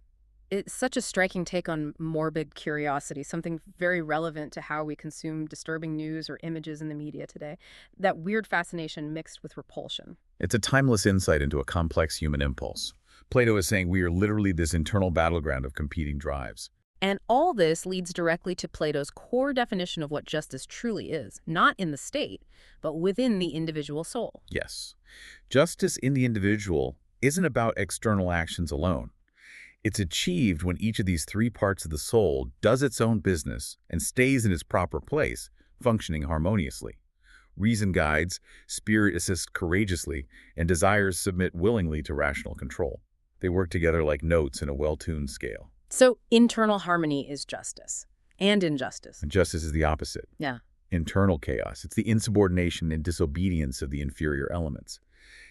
it's such a striking take on morbid curiosity, something very relevant to how we consume disturbing news or images in the media today. That weird fascination mixed with repulsion. It's a timeless insight into a complex human impulse. Plato is saying we are literally this internal battleground of competing drives. And all this leads directly to Plato's core definition of what justice truly is, not in the state, but within the individual soul. Yes, justice in the individual isn't about external actions alone. It's achieved when each of these three parts of the soul does its own business and stays in its proper place, functioning harmoniously. Reason guides, spirit assists courageously, and desires submit willingly to rational control. They work together like notes in a well-tuned scale. So internal harmony is justice and injustice. And justice is the opposite. Yeah. Internal chaos. It's the insubordination and disobedience of the inferior elements.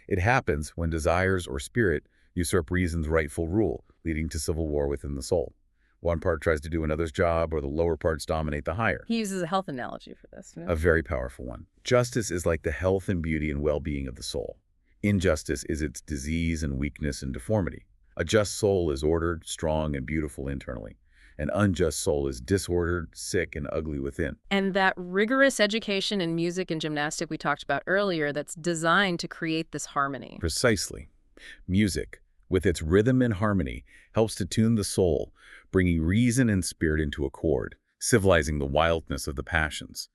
It happens when desires or spirit usurp reason's rightful rule, leading to civil war within the soul. One part tries to do another's job, or the lower parts dominate the higher. He uses a health analogy for this. Yeah. A very powerful one. Justice is like the health and beauty and well-being of the soul. Injustice is its disease and weakness and deformity. A just soul is ordered, strong, and beautiful internally. An unjust soul is disordered, sick, and ugly within. And that rigorous education in music and gymnastic we talked about earlier that's designed to create this harmony. Precisely. Music, with its rhythm and harmony, helps to tune the soul, bringing reason and spirit into accord, civilizing the wildness of the passions.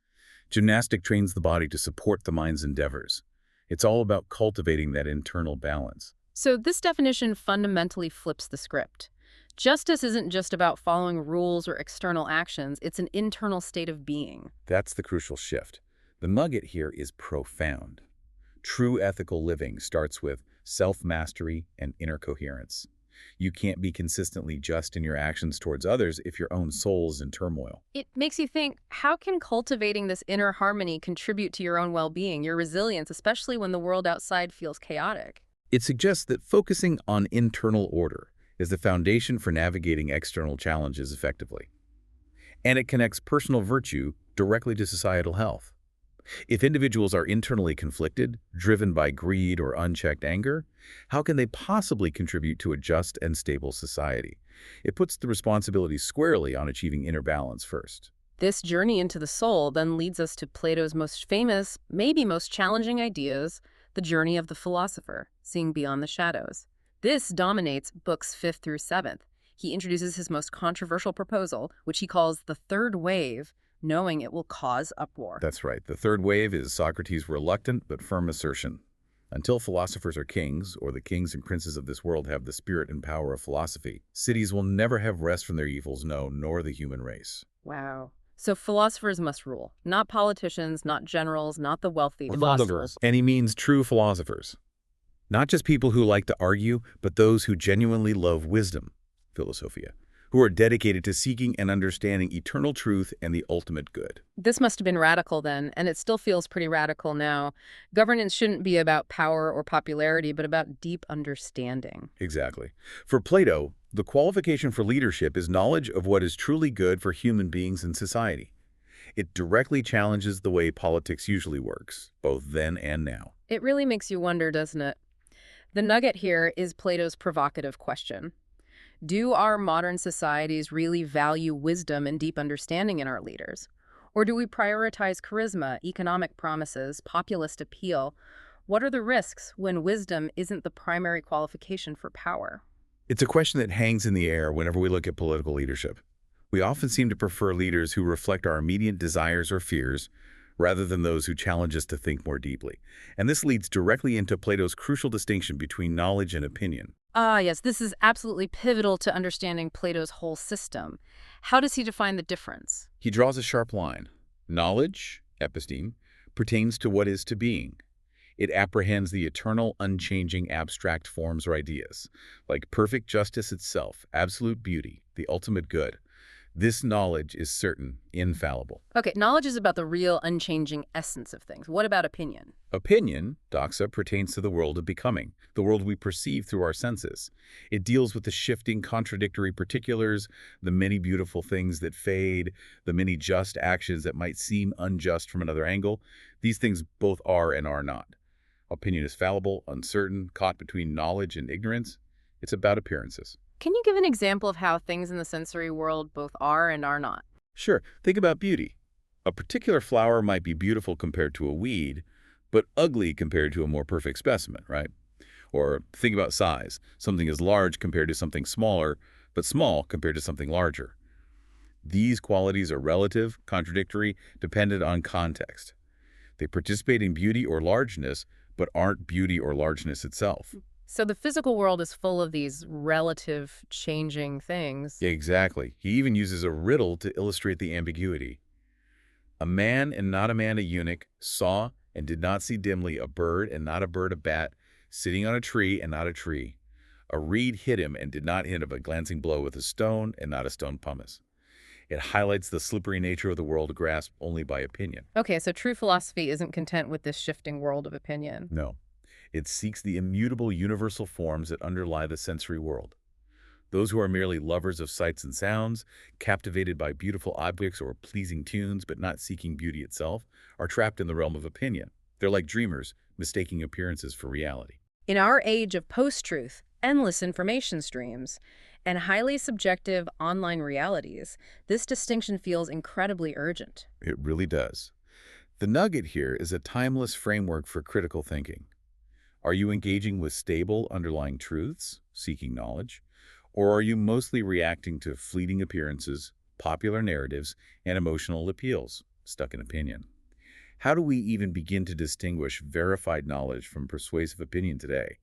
Gymnastic trains the body to support the mind's endeavors. It's all about cultivating that internal balance. So this definition fundamentally flips the script. Justice isn't just about following rules or external actions, it's an internal state of being. That's the crucial shift. The nugget here is profound. True ethical living starts with self-mastery and inner coherence. You can't be consistently just in your actions towards others if your own soul is in turmoil. It makes you think, how can cultivating this inner harmony contribute to your own well-being, your resilience, especially when the world outside feels chaotic? It suggests that focusing on internal order is the foundation for navigating external challenges effectively. And it connects personal virtue directly to societal health. If individuals are internally conflicted, driven by greed or unchecked anger, how can they possibly contribute to a just and stable society? It puts the responsibility squarely on achieving inner balance first. This journey into the soul then leads us to Plato's most famous, maybe most challenging ideas, the journey of the philosopher, seeing beyond the shadows. This dominates books 5th through 7th. He introduces his most controversial proposal, which he calls the third wave, knowing it will cause uproar. That's right. The third wave is Socrates' reluctant but firm assertion. Until philosophers are kings, or the kings and princes of this world have the spirit and power of philosophy, cities will never have rest from their evils, no, nor the human race. Wow. So philosophers must rule. Not politicians, not generals, not the wealthy. Philosophers. And he means true philosophers. Not just people who like to argue, but those who genuinely love wisdom, philosophia, who are dedicated to seeking and understanding eternal truth and the ultimate good. This must have been radical then, and it still feels pretty radical now. Governance shouldn't be about power or popularity, but about deep understanding. Exactly. For Plato, the qualification for leadership is knowledge of what is truly good for human beings and society. It directly challenges the way politics usually works, both then and now. It really makes you wonder, doesn't it? The nugget here is Plato's provocative question. Do our modern societies really value wisdom and deep understanding in our leaders? Or do we prioritize charisma, economic promises, populist appeal? What are the risks when wisdom isn't the primary qualification for power? It's a question that hangs in the air whenever we look at political leadership. We often seem to prefer leaders who reflect our immediate desires or fears, rather than those who challenge us to think more deeply. And this leads directly into Plato's crucial distinction between knowledge and opinion. Ah, yes, this is absolutely pivotal to understanding Plato's whole system. How does he define the difference? He draws a sharp line. Knowledge, episteme, pertains to what is to being. It apprehends the eternal, unchanging abstract forms or ideas, like perfect justice itself, absolute beauty, the ultimate good. This knowledge is certain, infallible. Okay, knowledge is about the real, unchanging essence of things. What about opinion? Opinion, doxa, pertains to the world of becoming, the world we perceive through our senses. It deals with the shifting, contradictory particulars, the many beautiful things that fade, the many just actions that might seem unjust from another angle. These things both are and are not. Opinion is fallible, uncertain, caught between knowledge and ignorance. It's about appearances. Can you give an example of how things in the sensory world both are and are not? Sure, think about beauty. A particular flower might be beautiful compared to a weed, but ugly compared to a more perfect specimen, right? Or think about size. Something is large compared to something smaller, but small compared to something larger. These qualities are relative, contradictory, dependent on context. They participate in beauty or largeness, but aren't beauty or largeness itself. So the physical world is full of these relative changing things. Exactly. He even uses a riddle to illustrate the ambiguity. A man and not a man a eunuch saw and did not see dimly a bird and not a bird a bat, sitting on a tree and not a tree. A reed hit him and did not hit of a glancing blow with a stone and not a stone pumice. It highlights the slippery nature of the world grasped only by opinion. Okay, so true philosophy isn't content with this shifting world of opinion. No, it seeks the immutable universal forms that underlie the sensory world. Those who are merely lovers of sights and sounds, captivated by beautiful objects or pleasing tunes but not seeking beauty itself, are trapped in the realm of opinion. They're like dreamers, mistaking appearances for reality. In our age of post-truth, endless information streams, and highly subjective online realities, this distinction feels incredibly urgent. It really does. The nugget here is a timeless framework for critical thinking. Are you engaging with stable underlying truths, seeking knowledge, or are you mostly reacting to fleeting appearances, popular narratives, and emotional appeals, stuck in opinion? How do we even begin to distinguish verified knowledge from persuasive opinion today?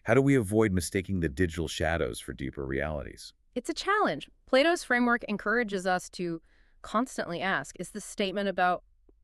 How do we avoid mistaking the digital shadows for deeper realities? It's a challenge. Plato's framework encourages us to constantly ask, is this statement about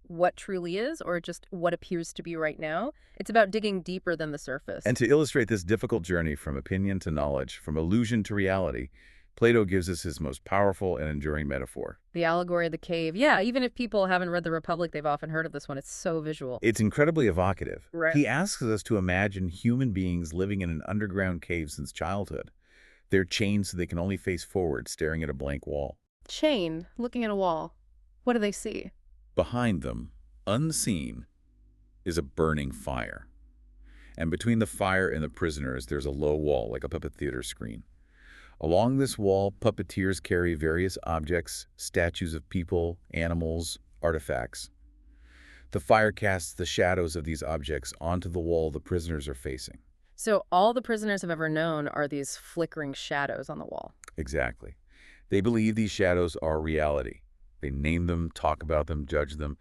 what truly is or just what appears to be right now? It's about digging deeper than the surface. And to illustrate this difficult journey from opinion to knowledge, from illusion to reality, Plato gives us his most powerful and enduring metaphor. The allegory of the cave. Yeah, even if people haven't read The Republic, they've often heard of this one. It's so visual. It's incredibly evocative. Right. He asks us to imagine human beings living in an underground cave since childhood. They're chained so they can only face forward, staring at a blank wall. Chained, looking at a wall. What do they see? Behind them, unseen, is a burning fire. And between the fire and the prisoners, there's a low wall, like a puppet theater screen. Along this wall, puppeteers carry various objects, statues of people, animals, artifacts. The fire casts the shadows of these objects onto the wall the prisoners are facing. So all the prisoners have ever known are these flickering shadows on the wall. Exactly. They believe these shadows are reality. They name them, talk about them, judge them.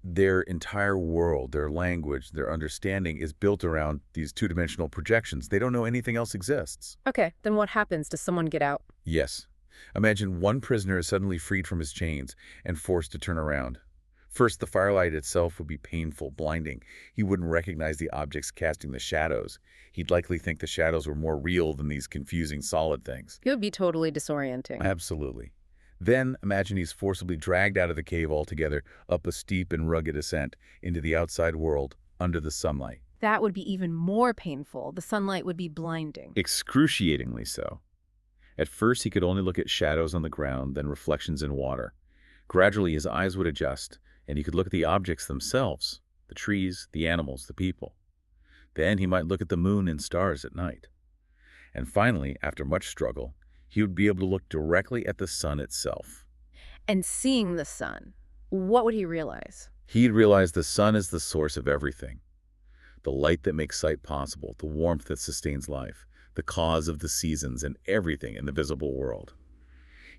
Their entire world, their language, their understanding is built around these two-dimensional projections. They don't know anything else exists. Okay, then what happens? Does someone get out? Yes. Imagine one prisoner is suddenly freed from his chains and forced to turn around. First, the firelight itself would be painful, blinding. He wouldn't recognize the objects casting the shadows. He'd likely think the shadows were more real than these confusing solid things. It would be totally disorienting. Absolutely. Then, imagine he's forcibly dragged out of the cave altogether, up a steep and rugged ascent, into the outside world, under the sunlight. That would be even more painful. The sunlight would be blinding. Excruciatingly so. At first, he could only look at shadows on the ground, then reflections in water. Gradually, his eyes would adjust, and he could look at the objects themselves, the trees, the animals, the people. Then he might look at the moon and stars at night. And finally, after much struggle, he would be able to look directly at the sun itself. And seeing the sun, what would he realize? He'd realize the sun is the source of everything. The light that makes sight possible, the warmth that sustains life, the cause of the seasons and everything in the visible world.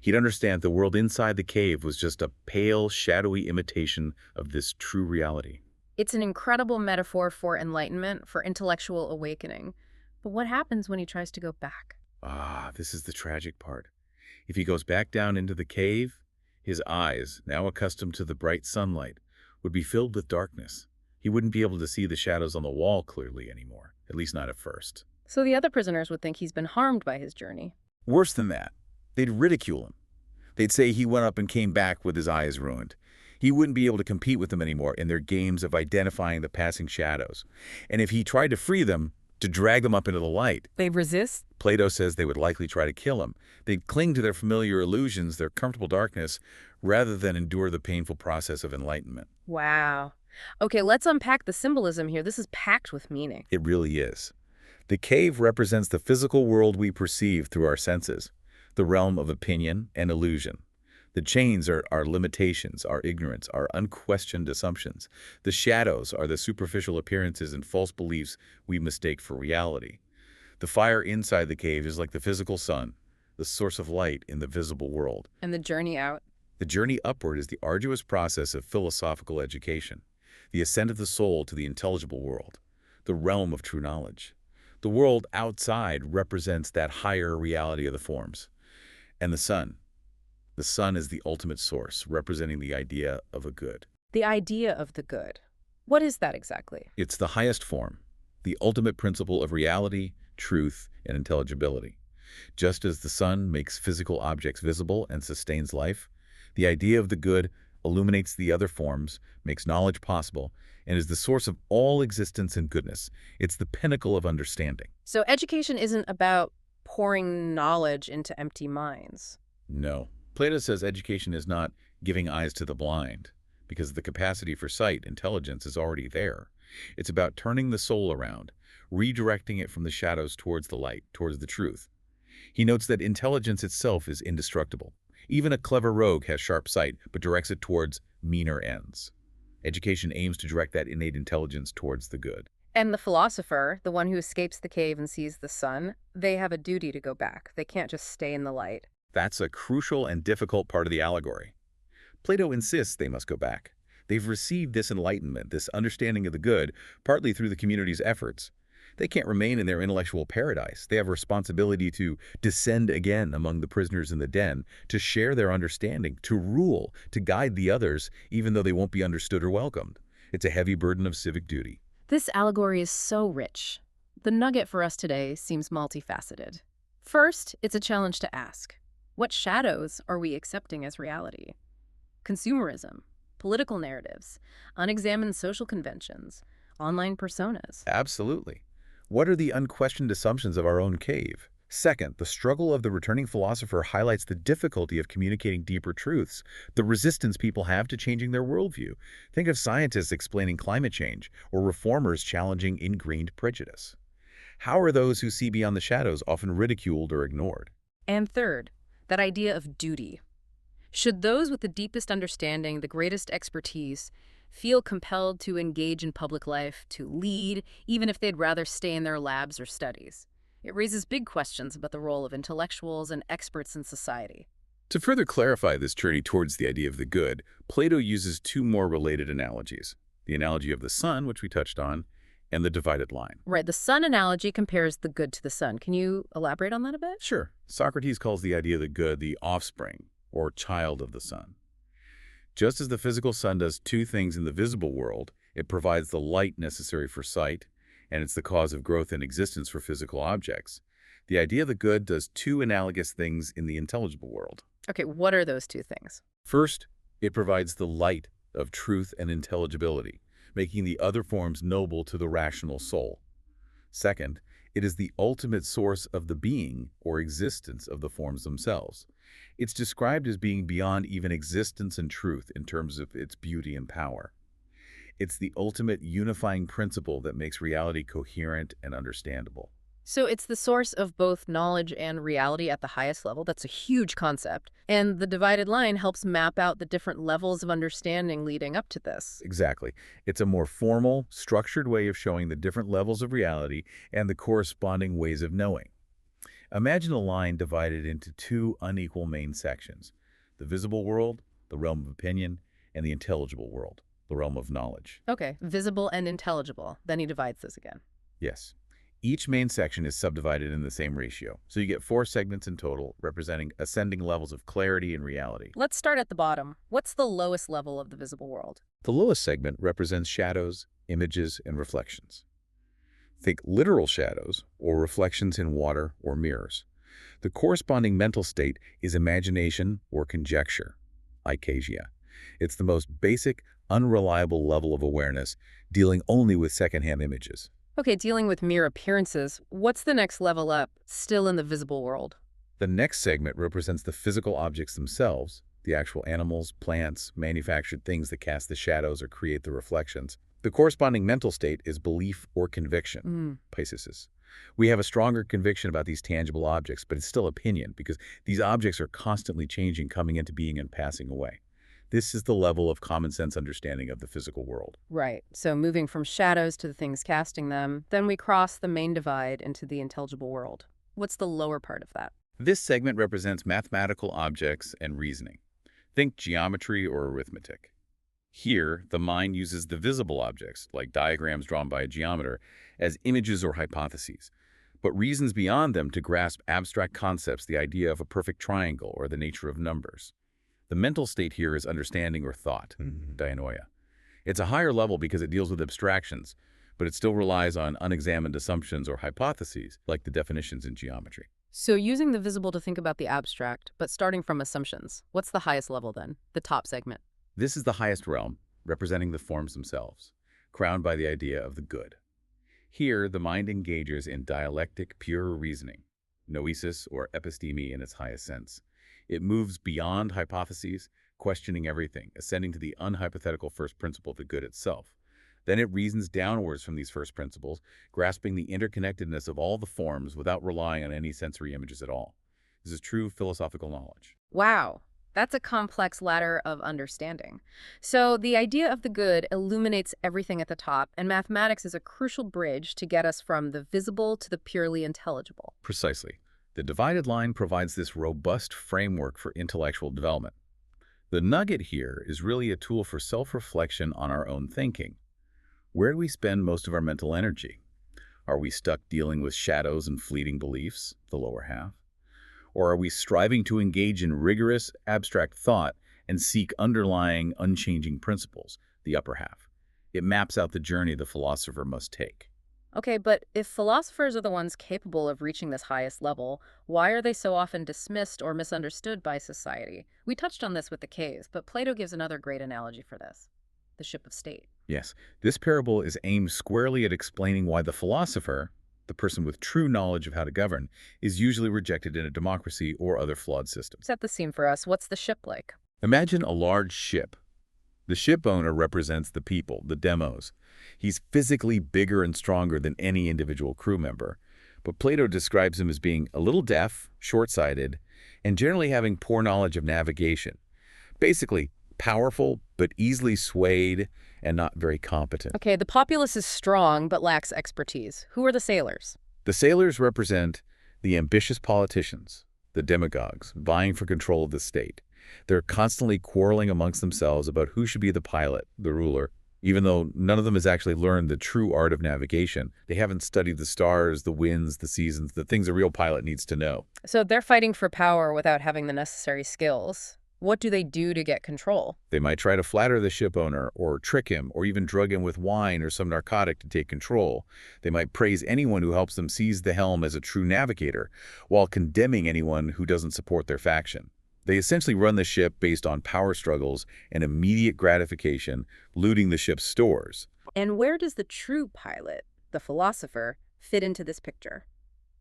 He'd understand the world inside the cave was just a pale, shadowy imitation of this true reality. It's an incredible metaphor for enlightenment, for intellectual awakening. But what happens when he tries to go back? Ah, this is the tragic part. If he goes back down into the cave, his eyes, now accustomed to the bright sunlight, would be filled with darkness. He wouldn't be able to see the shadows on the wall clearly anymore, at least not at first. So the other prisoners would think he's been harmed by his journey. Worse than that, they'd ridicule him. They'd say he went up and came back with his eyes ruined. He wouldn't be able to compete with them anymore in their games of identifying the passing shadows. And if he tried to free them, to drag them up into the light, They'd resist? Plato says they would likely try to kill him. They'd cling to their familiar illusions, their comfortable darkness, rather than endure the painful process of enlightenment. Wow. Okay, let's unpack the symbolism here. This is packed with meaning. It really is. The cave represents the physical world we perceive through our senses, the realm of opinion and illusion. The chains are our limitations, our ignorance, our unquestioned assumptions. The shadows are the superficial appearances and false beliefs we mistake for reality. The fire inside the cave is like the physical sun, the source of light in the visible world. And the journey out? The journey upward is the arduous process of philosophical education, the ascent of the soul to the intelligible world, the realm of true knowledge. The world outside represents that higher reality of the forms. And the sun. The sun is the ultimate source, representing the idea of a good. The idea of the good. What is that exactly? It's the highest form, the ultimate principle of reality, truth, and intelligibility. Just as the sun makes physical objects visible and sustains life, the idea of the good illuminates the other forms, makes knowledge possible, and is the source of all existence and goodness. It's the pinnacle of understanding. So education isn't about pouring knowledge into empty minds. No. Plato says education is not giving eyes to the blind, because the capacity for sight, intelligence, is already there. It's about turning the soul around, redirecting it from the shadows towards the light, towards the truth. He notes that intelligence itself is indestructible. Even a clever rogue has sharp sight, but directs it towards meaner ends. Education aims to direct that innate intelligence towards the good. And the philosopher, the one who escapes the cave and sees the sun, they have a duty to go back. They can't just stay in the light. That's a crucial and difficult part of the allegory. Plato insists they must go back. They've received this enlightenment, this understanding of the good, partly through the community's efforts. They can't remain in their intellectual paradise. They have a responsibility to descend again among the prisoners in the den, to share their understanding, to rule, to guide the others, even though they won't be understood or welcomed. It's a heavy burden of civic duty. This allegory is so rich. The nugget for us today seems multifaceted. First, it's a challenge to ask. What shadows are we accepting as reality? Consumerism, political narratives, unexamined social conventions, online personas. Absolutely. What are the unquestioned assumptions of our own cave? Second, the struggle of the returning philosopher highlights the difficulty of communicating deeper truths, the resistance people have to changing their worldview. Think of scientists explaining climate change, or reformers challenging ingrained prejudice. How are those who see beyond the shadows often ridiculed or ignored? And third, that idea of duty. Should those with the deepest understanding, the greatest expertise, feel compelled to engage in public life, to lead, even if they'd rather stay in their labs or studies? It raises big questions about the role of intellectuals and experts in society. To further clarify this journey towards the idea of the good, Plato uses two more related analogies. The analogy of the sun, which we touched on, and the divided line. Right, the sun analogy compares the good to the sun. Can you elaborate on that a bit? Sure. Socrates calls the idea of the good the offspring, or child of the sun. Just as the physical sun does two things in the visible world, it provides the light necessary for sight, and it's the cause of growth and existence for physical objects. The idea of the good does two analogous things in the intelligible world. Okay, what are those two things? First, it provides the light of truth and intelligibility, making the other forms noble to the rational soul. Second, it is the ultimate source of the being or existence of the forms themselves. It's described as being beyond even existence and truth in terms of its beauty and power. It's the ultimate unifying principle that makes reality coherent and understandable. So it's the source of both knowledge and reality at the highest level. That's a huge concept. And the divided line helps map out the different levels of understanding leading up to this. Exactly. It's a more formal, structured way of showing the different levels of reality and the corresponding ways of knowing. Imagine a line divided into two unequal main sections: the visible world, the realm of opinion, and the intelligible world, the realm of knowledge. Okay, visible and intelligible. Then he divides this again. Yes. Each main section is subdivided in the same ratio, so you get 4 segments in total, representing ascending levels of clarity and reality. Let's start at the bottom. What's the lowest level of the visible world? The lowest segment represents shadows, images, and reflections. Think literal shadows or reflections in water or mirrors. The corresponding mental state is imagination or conjecture, icasia. It's the most basic, unreliable level of awareness, dealing only with secondhand images. Okay, dealing with mere appearances, what's the next level up, still in the visible world? The next segment represents the physical objects themselves, the actual animals, plants, manufactured things that cast the shadows or create the reflections. The corresponding mental state is belief or conviction, piesis. We have a stronger conviction about these tangible objects, but it's still opinion because these objects are constantly changing, coming into being and passing away. This is the level of common sense understanding of the physical world. Right, so moving from shadows to the things casting them, then we cross the main divide into the intelligible world. What's the lower part of that? This segment represents mathematical objects and reasoning. Think geometry or arithmetic. Here, the mind uses the visible objects, like diagrams drawn by a geometer, as images or hypotheses, but reasons beyond them to grasp abstract concepts, the idea of a perfect triangle or the nature of numbers. The mental state here is understanding or thought, dianoia. It's a higher level because it deals with abstractions, but it still relies on unexamined assumptions or hypotheses, like the definitions in geometry. So using the visible to think about the abstract, but starting from assumptions, what's the highest level then, the top segment? This is the highest realm, representing the forms themselves, crowned by the idea of the good. Here, the mind engages in dialectic, pure reasoning, noesis or episteme in its highest sense. It moves beyond hypotheses, questioning everything, ascending to the unhypothetical first principle, the good itself. Then it reasons downwards from these first principles, grasping the interconnectedness of all the forms without relying on any sensory images at all. This is true philosophical knowledge. Wow, that's a complex ladder of understanding. So the idea of the good illuminates everything at the top, and mathematics is a crucial bridge to get us from the visible to the purely intelligible. Precisely. The divided line provides this robust framework for intellectual development. The nugget here is really a tool for self-reflection on our own thinking. Where do we spend most of our mental energy? Are we stuck dealing with shadows and fleeting beliefs, the lower half? Or are we striving to engage in rigorous, abstract thought and seek underlying, unchanging principles, the upper half? It maps out the journey the philosopher must take. Okay, but if philosophers are the ones capable of reaching this highest level, why are they so often dismissed or misunderstood by society? We touched on this with the caves, but Plato gives another great analogy for this, the ship of state. Yes, this parable is aimed squarely at explaining why the philosopher, the person with true knowledge of how to govern, is usually rejected in a democracy or other flawed systems. Set the scene for us. What's the ship like? Imagine a large ship. The ship owner represents the people, the demos. He's physically bigger and stronger than any individual crew member, but Plato describes him as being a little deaf, short-sighted, and generally having poor knowledge of navigation. Basically, powerful, but easily swayed and not very competent. Okay, the populace is strong but lacks expertise. Who are the sailors? The sailors represent the ambitious politicians, the demagogues, vying for control of the state. They're constantly quarreling amongst themselves about who should be the pilot, the ruler. Even though none of them has actually learned the true art of navigation, they haven't studied the stars, the winds, the seasons, the things a real pilot needs to know. So they're fighting for power without having the necessary skills. What do they do to get control? They might try to flatter the ship owner or trick him or even drug him with wine or some narcotic to take control. They might praise anyone who helps them seize the helm as a true navigator, while condemning anyone who doesn't support their faction. They essentially run the ship based on power struggles and immediate gratification, looting the ship's stores. And where does the true pilot, the philosopher, fit into this picture?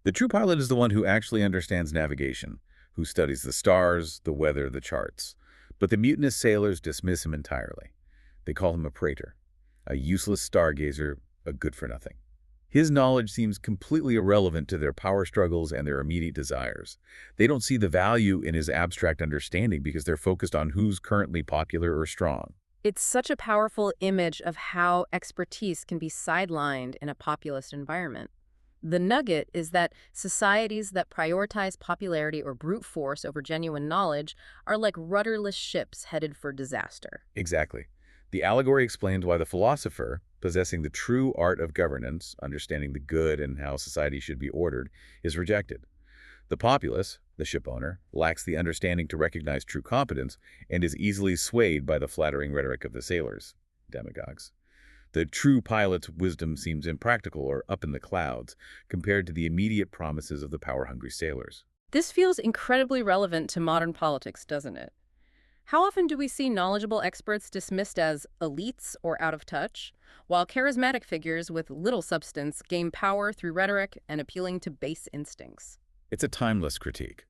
The true pilot is the one who actually understands navigation, who studies the stars, the weather, the charts. But the mutinous sailors dismiss him entirely. They call him a praetor, a useless stargazer, a good-for-nothing. His knowledge seems completely irrelevant to their power struggles and their immediate desires. They don't see the value in his abstract understanding because they're focused on who's currently popular or strong. It's such a powerful image of how expertise can be sidelined in a populist environment. The nugget is that societies that prioritize popularity or brute force over genuine knowledge are like rudderless ships headed for disaster. Exactly. The allegory explains why the philosopher, possessing the true art of governance, understanding the good and how society should be ordered, is rejected. The populace, the shipowner, lacks the understanding to recognize true competence and is easily swayed by the flattering rhetoric of the sailors, demagogues. The true pilot's wisdom seems impractical or up in the clouds compared to the immediate promises of the power-hungry sailors. This feels incredibly relevant to modern politics, doesn't it? How often do we see knowledgeable experts dismissed as elites or out of touch, while charismatic figures with little substance gain power through rhetoric and appealing to base instincts? It's a timeless critique.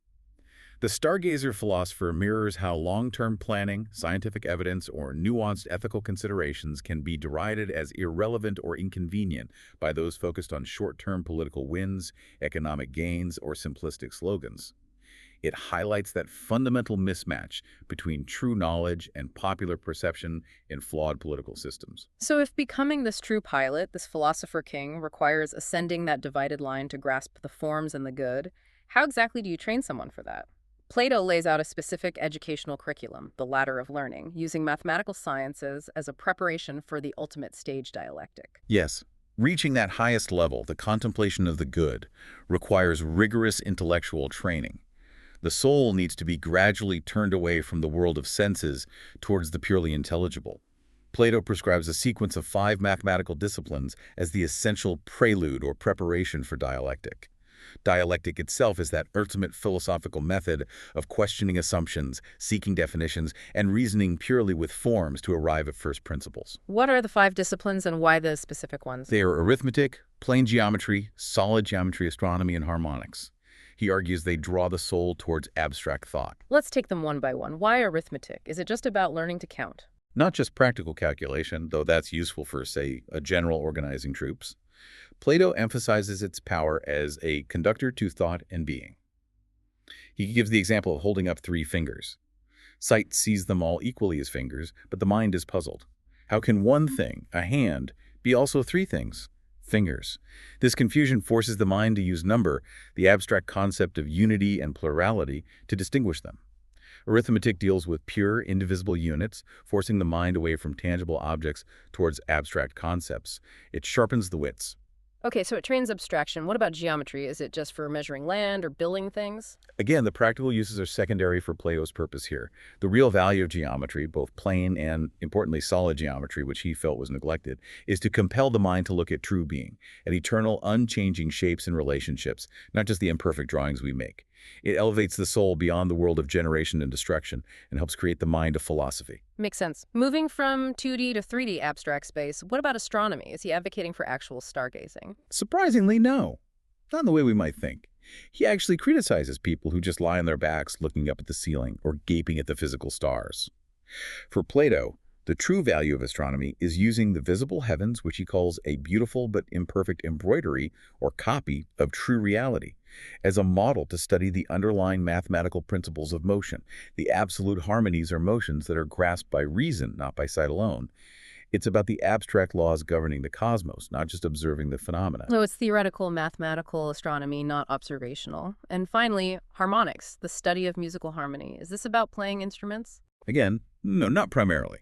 The stargazer philosopher mirrors how long-term planning, scientific evidence, or nuanced ethical considerations can be derided as irrelevant or inconvenient by those focused on short-term political wins, economic gains, or simplistic slogans. It highlights that fundamental mismatch between true knowledge and popular perception in flawed political systems. So if becoming this true pilot, this philosopher-king, requires ascending that divided line to grasp the forms and the good, how exactly do you train someone for that? Plato lays out a specific educational curriculum, the ladder of learning, using mathematical sciences as a preparation for the ultimate stage dialectic. Yes, reaching that highest level, the contemplation of the good, requires rigorous intellectual training. The soul needs to be gradually turned away from the world of senses towards the purely intelligible. Plato prescribes a sequence of 5 mathematical disciplines as the essential prelude or preparation for dialectic. Dialectic itself is that ultimate philosophical method of questioning assumptions, seeking definitions, and reasoning purely with forms to arrive at first principles. What are the 5 disciplines and why the specific ones? They are arithmetic, plane geometry, solid geometry, astronomy, and harmonics. He argues they draw the soul towards abstract thought. Let's take them one by one. Why arithmetic? Is it just about learning to count? Not just practical calculation, though that's useful for, say, a general organizing troops. Plato emphasizes its power as a conductor to thought and being. He gives the example of holding up 3 fingers. Sight sees them all equally as fingers, but the mind is puzzled. How can one thing, a hand, be also 3 things? Fingers. This confusion forces the mind to use number, the abstract concept of unity and plurality, to distinguish them. Arithmetic deals with pure, indivisible units, forcing the mind away from tangible objects towards abstract concepts. It sharpens the wits. Okay, so it trains abstraction. What about geometry? Is it just for measuring land or building things? Again, the practical uses are secondary for Plato's purpose here. The real value of geometry, both plane and, importantly, solid geometry, which he felt was neglected, is to compel the mind to look at true being, at eternal, unchanging shapes and relationships, not just the imperfect drawings we make. It elevates the soul beyond the world of generation and destruction and helps create the mind of philosophy. Makes sense. Moving from 2D to 3D abstract space, what about astronomy? Is he advocating for actual stargazing? Surprisingly, no. Not in the way we might think. He actually criticizes people who just lie on their backs looking up at the ceiling or gaping at the physical stars. For Plato, the true value of astronomy is using the visible heavens, which he calls a beautiful but imperfect embroidery or copy of true reality, as a model to study the underlying mathematical principles of motion, the absolute harmonies or motions that are grasped by reason, not by sight alone. It's about the abstract laws governing the cosmos, not just observing the phenomena. No, it's theoretical mathematical astronomy, not observational. And finally, harmonics, the study of musical harmony. Is this about playing instruments? Again, no, not primarily.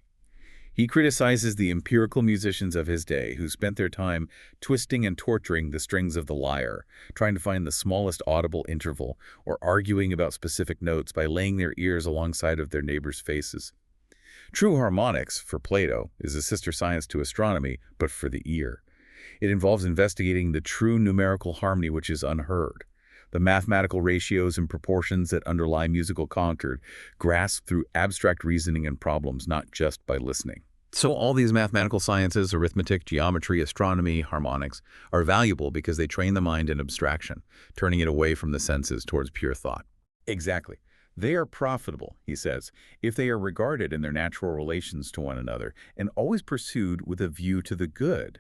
He criticizes the empirical musicians of his day who spent their time twisting and torturing the strings of the lyre, trying to find the smallest audible interval, or arguing about specific notes by laying their ears alongside of their neighbors' faces. True harmonics, for Plato, is a sister science to astronomy, but for the ear. It involves investigating the true numerical harmony which is unheard, the mathematical ratios and proportions that underlie musical concord, grasped through abstract reasoning and problems, not just by listening. So all these mathematical sciences, arithmetic, geometry, astronomy, harmonics, are valuable because they train the mind in abstraction, turning it away from the senses towards pure thought. Exactly. They are profitable, he says, if they are regarded in their natural relations to one another and always pursued with a view to the good.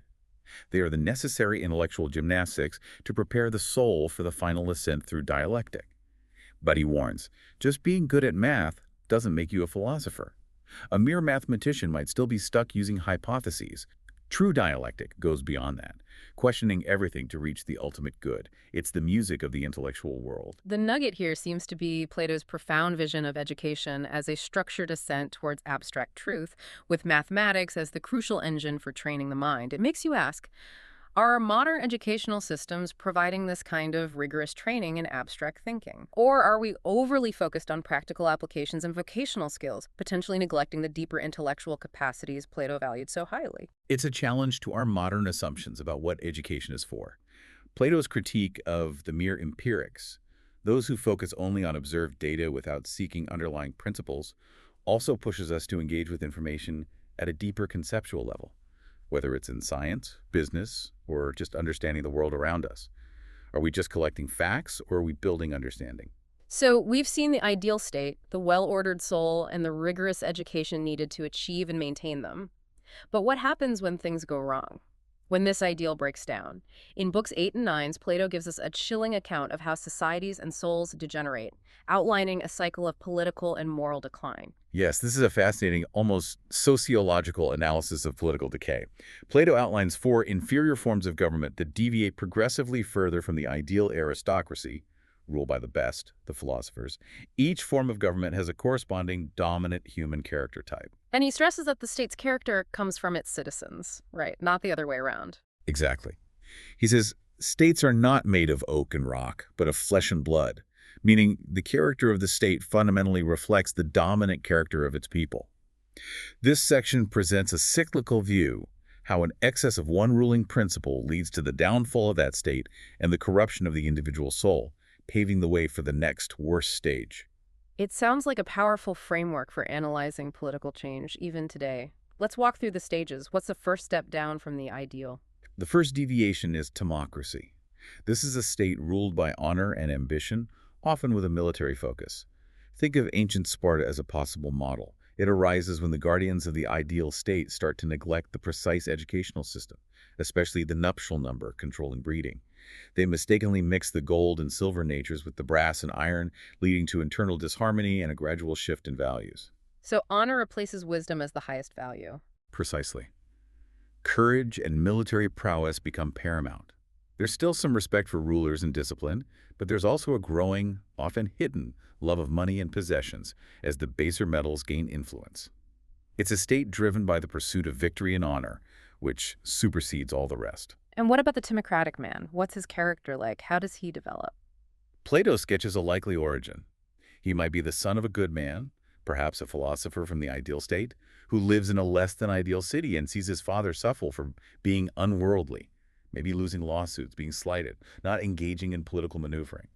They are the necessary intellectual gymnastics to prepare the soul for the final ascent through dialectic. But he warns, just being good at math doesn't make you a philosopher. A mere mathematician might still be stuck using hypotheses, True dialectic goes beyond that, questioning everything to reach the ultimate good. It's the music of the intellectual world. The nugget here seems to be Plato's profound vision of education as a structured ascent towards abstract truth, with mathematics as the crucial engine for training the mind. It makes you ask, are modern educational systems providing this kind of rigorous training in abstract thinking? Or are we overly focused on practical applications and vocational skills, potentially neglecting the deeper intellectual capacities Plato valued so highly? It's a challenge to our modern assumptions about what education is for. Plato's critique of the mere empirics, those who focus only on observed data without seeking underlying principles, also pushes us to engage with information at a deeper conceptual level, whether it's in science, business, or just understanding the world around us. Are we just collecting facts, or are we building understanding? So we've seen the ideal state, the well-ordered soul, and the rigorous education needed to achieve and maintain them. But what happens when things go wrong? When this ideal breaks down? In books 8 and 9, Plato gives us a chilling account of how societies and souls degenerate, outlining a cycle of political and moral decline. Yes, this is a fascinating, almost sociological analysis of political decay. Plato outlines four inferior forms of government that deviate progressively further from the ideal aristocracy, ruled by the best, the philosophers. Each form of government has a corresponding dominant human character type. And he stresses that the state's character comes from its citizens, right? Not the other way around. Exactly. He says, states are not made of oak and rock, but of flesh and blood, meaning the character of the state fundamentally reflects the dominant character of its people. This section presents a cyclical view, how an excess of one ruling principle leads to the downfall of that state and the corruption of the individual soul, paving the way for the next, worse stage. It sounds like a powerful framework for analyzing political change, even today. Let's walk through the stages. What's the first step down from the ideal? The first deviation is timocracy. This is a state ruled by honor and ambition, often with a military focus. Think of ancient Sparta as a possible model. It arises when the guardians of the ideal state start to neglect the precise educational system, especially the nuptial number controlling breeding. They mistakenly mix the gold and silver natures with the brass and iron, leading to internal disharmony and a gradual shift in values. So honor replaces wisdom as the highest value. Precisely. Courage and military prowess become paramount. There's still some respect for rulers and discipline, but there's also a growing, often hidden, love of money and possessions as the baser metals gain influence. It's a state driven by the pursuit of victory and honor, which supersedes all the rest. And what about the timocratic man? What's his character like? How does he develop? Plato sketches a likely origin. He might be the son of a good man, perhaps a philosopher from the ideal state, who lives in a less than ideal city and sees his father suffer for being unworldly, maybe losing lawsuits, being slighted, not engaging in political maneuvering.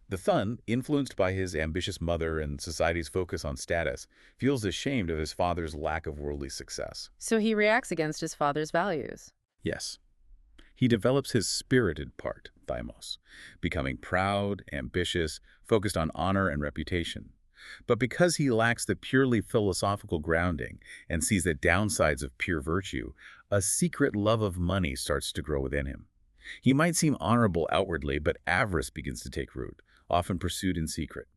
The son, influenced by his ambitious mother and society's focus on status, feels ashamed of his father's lack of worldly success. So he reacts against his father's values. Yes. He develops his spirited part, thymos, becoming proud, ambitious, focused on honor and reputation. But because he lacks the purely philosophical grounding and sees the downsides of pure virtue, a secret love of money starts to grow within him. He might seem honorable outwardly, but avarice begins to take root, often pursued in secret.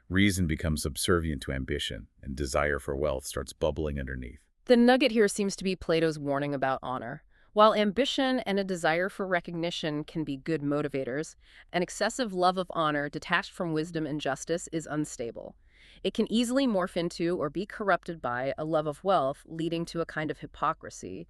Reason becomes subservient to ambition, and desire for wealth starts bubbling underneath. The nugget here seems to be Plato's warning about honor. While ambition and a desire for recognition can be good motivators, an excessive love of honor detached from wisdom and justice is unstable. It can easily morph into or be corrupted by a love of wealth, leading to a kind of hypocrisy.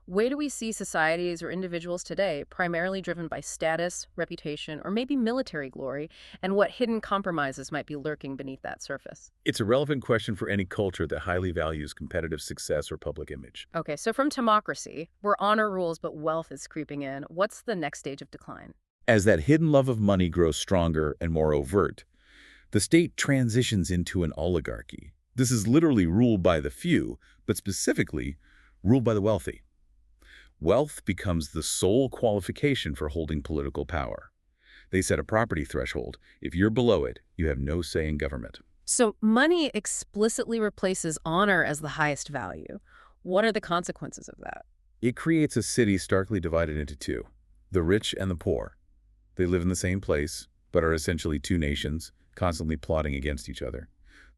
Where do we see societies or individuals today primarily driven by status, reputation, or maybe military glory, and what hidden compromises might be lurking beneath that surface? It's a relevant question for any culture that highly values competitive success or public image. Okay, so from timocracy, where honor rules but wealth is creeping in, what's the next stage of decline? As that hidden love of money grows stronger and more overt, the state transitions into an oligarchy. This is literally ruled by the few, but specifically ruled by the wealthy. Wealth becomes the sole qualification for holding political power. They set a property threshold. If you're below it, you have no say in government. So money explicitly replaces honor as the highest value. What are the consequences of that? It creates a city starkly divided into two, the rich and the poor. They live in the same place, but are essentially two nations, constantly plotting against each other.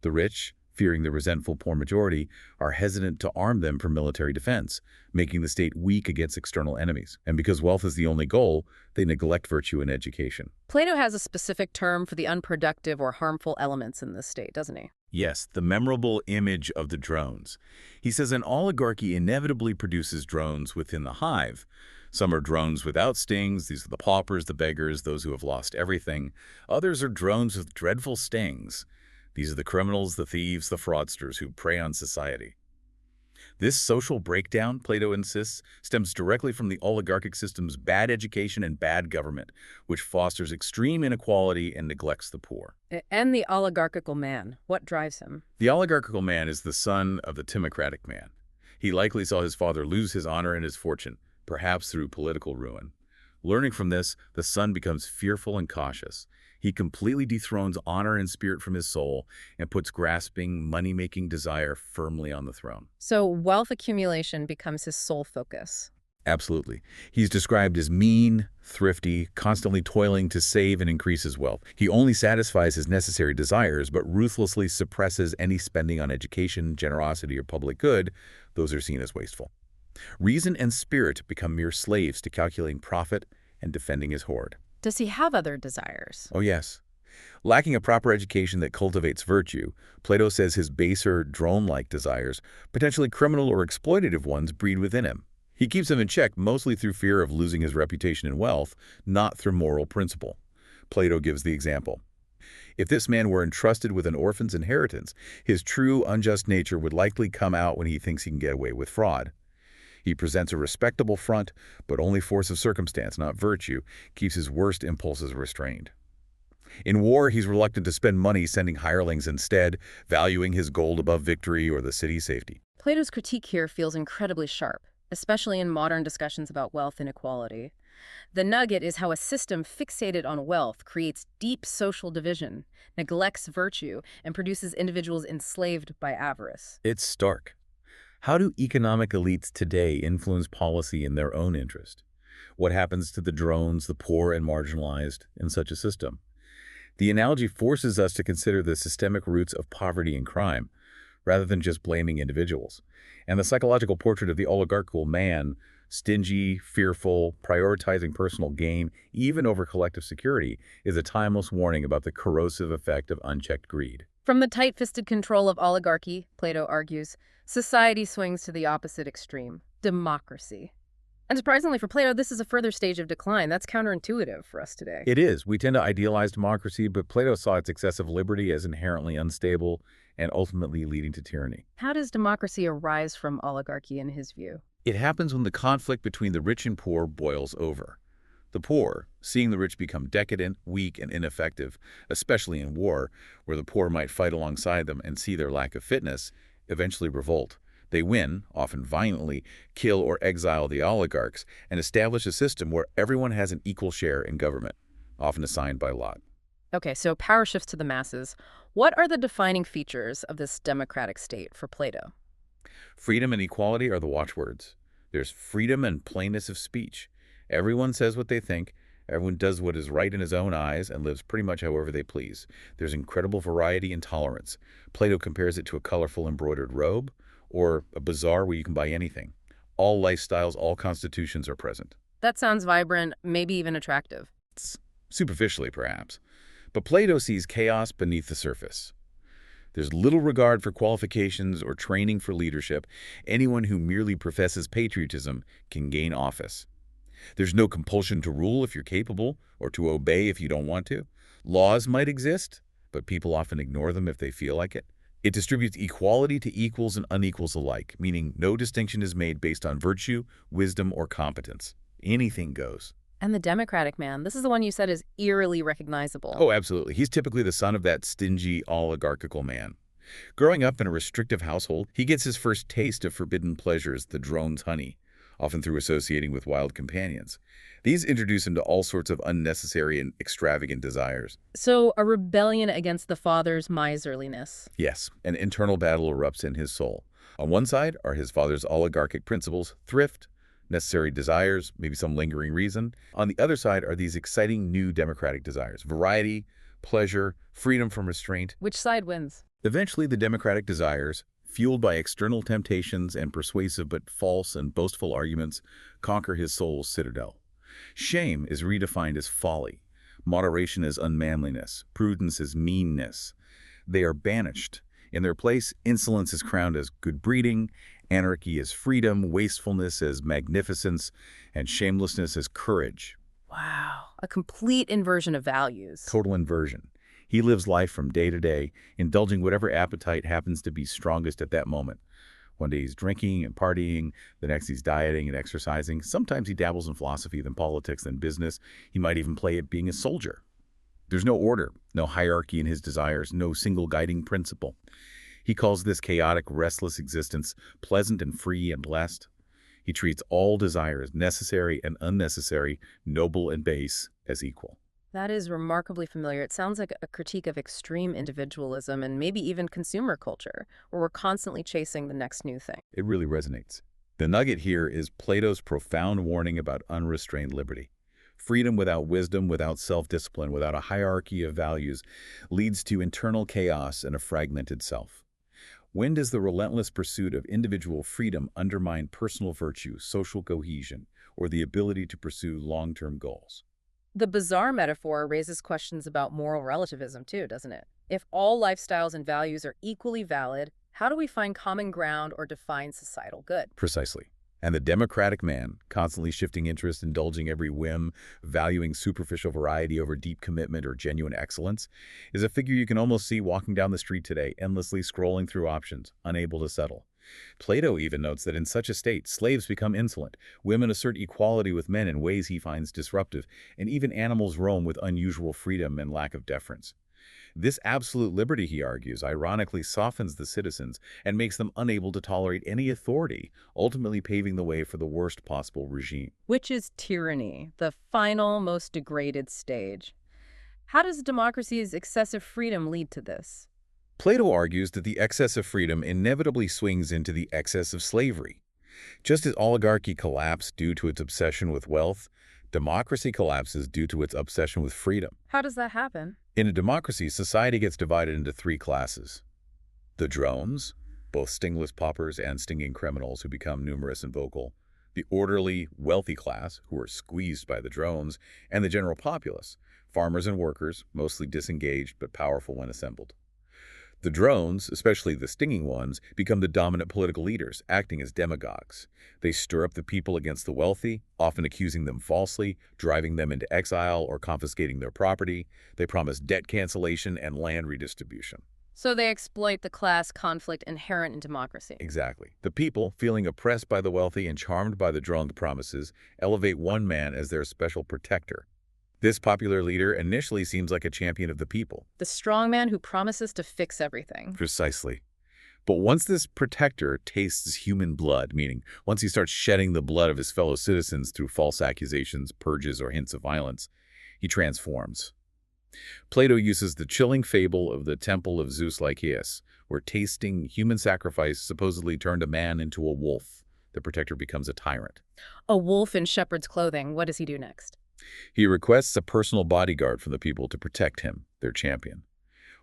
The rich, fearing the resentful poor majority, are hesitant to arm them for military defense, making the state weak against external enemies. And because wealth is the only goal, they neglect virtue and education. Plato has a specific term for the unproductive or harmful elements in this state, doesn't he? Yes, the memorable image of the drones. He says an oligarchy inevitably produces drones within the hive. Some are drones without stings. These are the paupers, the beggars, those who have lost everything. Others are drones with dreadful stings. These are the criminals, the thieves, the fraudsters who prey on society. This social breakdown, Plato insists, stems directly from the oligarchic system's bad education and bad government, which fosters extreme inequality and neglects the poor. And the oligarchical man, what drives him? The oligarchical man is the son of the timocratic man. He likely saw his father lose his honor and his fortune, perhaps through political ruin. Learning from this, the son becomes fearful and cautious. He completely dethrones honor and spirit from his soul and puts grasping, money-making desire firmly on the throne. So wealth accumulation becomes his sole focus. Absolutely. He's described as mean, thrifty, constantly toiling to save and increase his wealth. He only satisfies his necessary desires, but ruthlessly suppresses any spending on education, generosity, or public good. Those are seen as wasteful. Reason and spirit become mere slaves to calculating profit and defending his hoard. Does he have other desires? Oh, yes. Lacking a proper education that cultivates virtue, Plato says his baser, drone-like desires, potentially criminal or exploitative ones, breed within him. He keeps them in check mostly through fear of losing his reputation and wealth, not through moral principle. Plato gives the example. If this man were entrusted with an orphan's inheritance, his true unjust nature would likely come out when he thinks he can get away with fraud. He presents a respectable front, but only force of circumstance, not virtue, keeps his worst impulses restrained. In war, he's reluctant to spend money sending hirelings instead, valuing his gold above victory or the city's safety. Plato's critique here feels incredibly sharp, especially in modern discussions about wealth inequality. The nugget is how a system fixated on wealth creates deep social division, neglects virtue, and produces individuals enslaved by avarice. It's stark. How do economic elites today influence policy in their own interest? What happens to the drones, the poor and marginalized in such a system? The analogy forces us to consider the systemic roots of poverty and crime, rather than just blaming individuals. And the psychological portrait of the oligarchical man, stingy, fearful, prioritizing personal gain, even over collective security, is a timeless warning about the corrosive effect of unchecked greed. From the tight-fisted control of oligarchy, Plato argues, society swings to the opposite extreme, democracy. And surprisingly for Plato, this is a further stage of decline. That's counterintuitive for us today. It is. We tend to idealize democracy, but Plato saw its excessive liberty as inherently unstable and ultimately leading to tyranny. How does democracy arise from oligarchy in his view? It happens when the conflict between the rich and poor boils over. The poor, seeing the rich become decadent, weak, and ineffective, especially in war, where the poor might fight alongside them and see their lack of fitness, eventually revolt. They win, often violently, kill or exile the oligarchs, and establish a system where everyone has an equal share in government, often assigned by lot. Okay, so power shifts to the masses. What are the defining features of this democratic state for Plato? Freedom and equality are the watchwords. There's freedom and plainness of speech. Everyone says what they think, everyone does what is right in his own eyes, and lives pretty much however they please. There's incredible variety and tolerance. Plato compares it to a colorful embroidered robe, or a bazaar where you can buy anything. All lifestyles, all constitutions are present. That sounds vibrant, maybe even attractive. Superficially, perhaps. But Plato sees chaos beneath the surface. There's little regard for qualifications or training for leadership. Anyone who merely professes patriotism can gain office. There's no compulsion to rule if you're capable, or to obey if you don't want to. Laws might exist, but people often ignore them if they feel like it. It distributes equality to equals and unequals alike, meaning no distinction is made based on virtue, wisdom, or competence. Anything goes. And the democratic man, this is the one you said is eerily recognizable. Oh, absolutely. He's typically the son of that stingy, oligarchical man. Growing up in a restrictive household, he gets his first taste of forbidden pleasures, the drone's honey, often through associating with wild companions. These introduce him to all sorts of unnecessary and extravagant desires. So a rebellion against the father's miserliness. Yes, an internal battle erupts in his soul. On one side are his father's oligarchic principles, thrift, necessary desires, maybe some lingering reason. On the other side are these exciting new democratic desires, variety, pleasure, freedom from restraint. Which side wins? Eventually, the democratic desires, fueled by external temptations and persuasive but false and boastful arguments, conquer his soul's citadel. Shame is redefined as folly, moderation as unmanliness, prudence as meanness. They are banished. In their place, insolence is crowned as good breeding, anarchy as freedom, wastefulness as magnificence, and shamelessness as courage. Wow, a complete inversion of values. Total inversion. He lives life from day to day, indulging whatever appetite happens to be strongest at that moment. One day he's drinking and partying, the next he's dieting and exercising. Sometimes he dabbles in philosophy, then politics, then business. He might even play at being a soldier. There's no order, no hierarchy in his desires, no single guiding principle. He calls this chaotic, restless existence pleasant and free and blessed. He treats all desires, necessary and unnecessary, noble and base, as equal. That is remarkably familiar. It sounds like a critique of extreme individualism and maybe even consumer culture, where we're constantly chasing the next new thing. It really resonates. The nugget here is Plato's profound warning about unrestrained liberty. Freedom without wisdom, without self-discipline, without a hierarchy of values, leads to internal chaos and a fragmented self. When does the relentless pursuit of individual freedom undermine personal virtue, social cohesion, or the ability to pursue long-term goals? The bizarre metaphor raises questions about moral relativism too, doesn't it? If all lifestyles and values are equally valid, how do we find common ground or define societal good? Precisely. And the democratic man, constantly shifting interest, indulging every whim, valuing superficial variety over deep commitment or genuine excellence, is a figure you can almost see walking down the street today, endlessly scrolling through options, unable to settle. Plato even notes that in such a state, slaves become insolent, women assert equality with men in ways he finds disruptive, and even animals roam with unusual freedom and lack of deference. This absolute liberty, he argues, ironically softens the citizens and makes them unable to tolerate any authority, ultimately paving the way for the worst possible regime. Which is tyranny, the final, most degraded stage. How does democracy's excessive freedom lead to this? Plato argues that the excess of freedom inevitably swings into the excess of slavery. Just as oligarchy collapsed due to its obsession with wealth, democracy collapses due to its obsession with freedom. How does that happen? In a democracy, society gets divided into three classes. The drones, both stingless paupers and stinging criminals who become numerous and vocal, the orderly, wealthy class, who are squeezed by the drones, and the general populace, farmers and workers, mostly disengaged but powerful when assembled. The drones, especially the stinging ones, become the dominant political leaders, acting as demagogues. They stir up the people against the wealthy, often accusing them falsely, driving them into exile or confiscating their property. They promise debt cancellation and land redistribution. So they exploit the class conflict inherent in democracy. Exactly. The people, feeling oppressed by the wealthy and charmed by the drone promises, elevate one man as their special protector. This popular leader initially seems like a champion of the people. The strongman who promises to fix everything. Precisely. But once this protector tastes human blood, meaning once he starts shedding the blood of his fellow citizens through false accusations, purges, or hints of violence, he transforms. Plato uses the chilling fable of the temple of Zeus Lycaeus, where tasting human sacrifice supposedly turned a man into a wolf. The protector becomes a tyrant. A wolf in shepherd's clothing. What does he do next? He requests a personal bodyguard from the people to protect him, their champion.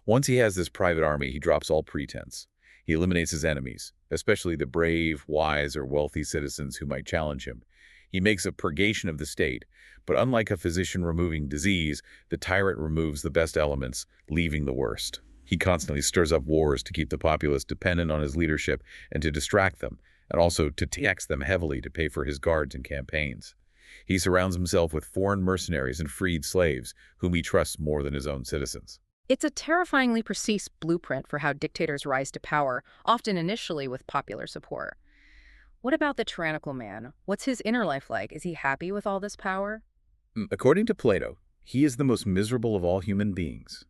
Once he has this private army, he drops all pretense. He eliminates his enemies, especially the brave, wise, or wealthy citizens who might challenge him. He makes a purgation of the state, but unlike a physician removing disease, the tyrant removes the best elements, leaving the worst. He constantly stirs up wars to keep the populace dependent on his leadership and to distract them, and also to tax them heavily to pay for his guards and campaigns. He surrounds himself with foreign mercenaries and freed slaves, whom he trusts more than his own citizens. It's a terrifyingly precise blueprint for how dictators rise to power, often initially with popular support. What about the tyrannical man? What's his inner life like? Is he happy with all this power? According to Plato, he is the most miserable of all human beings.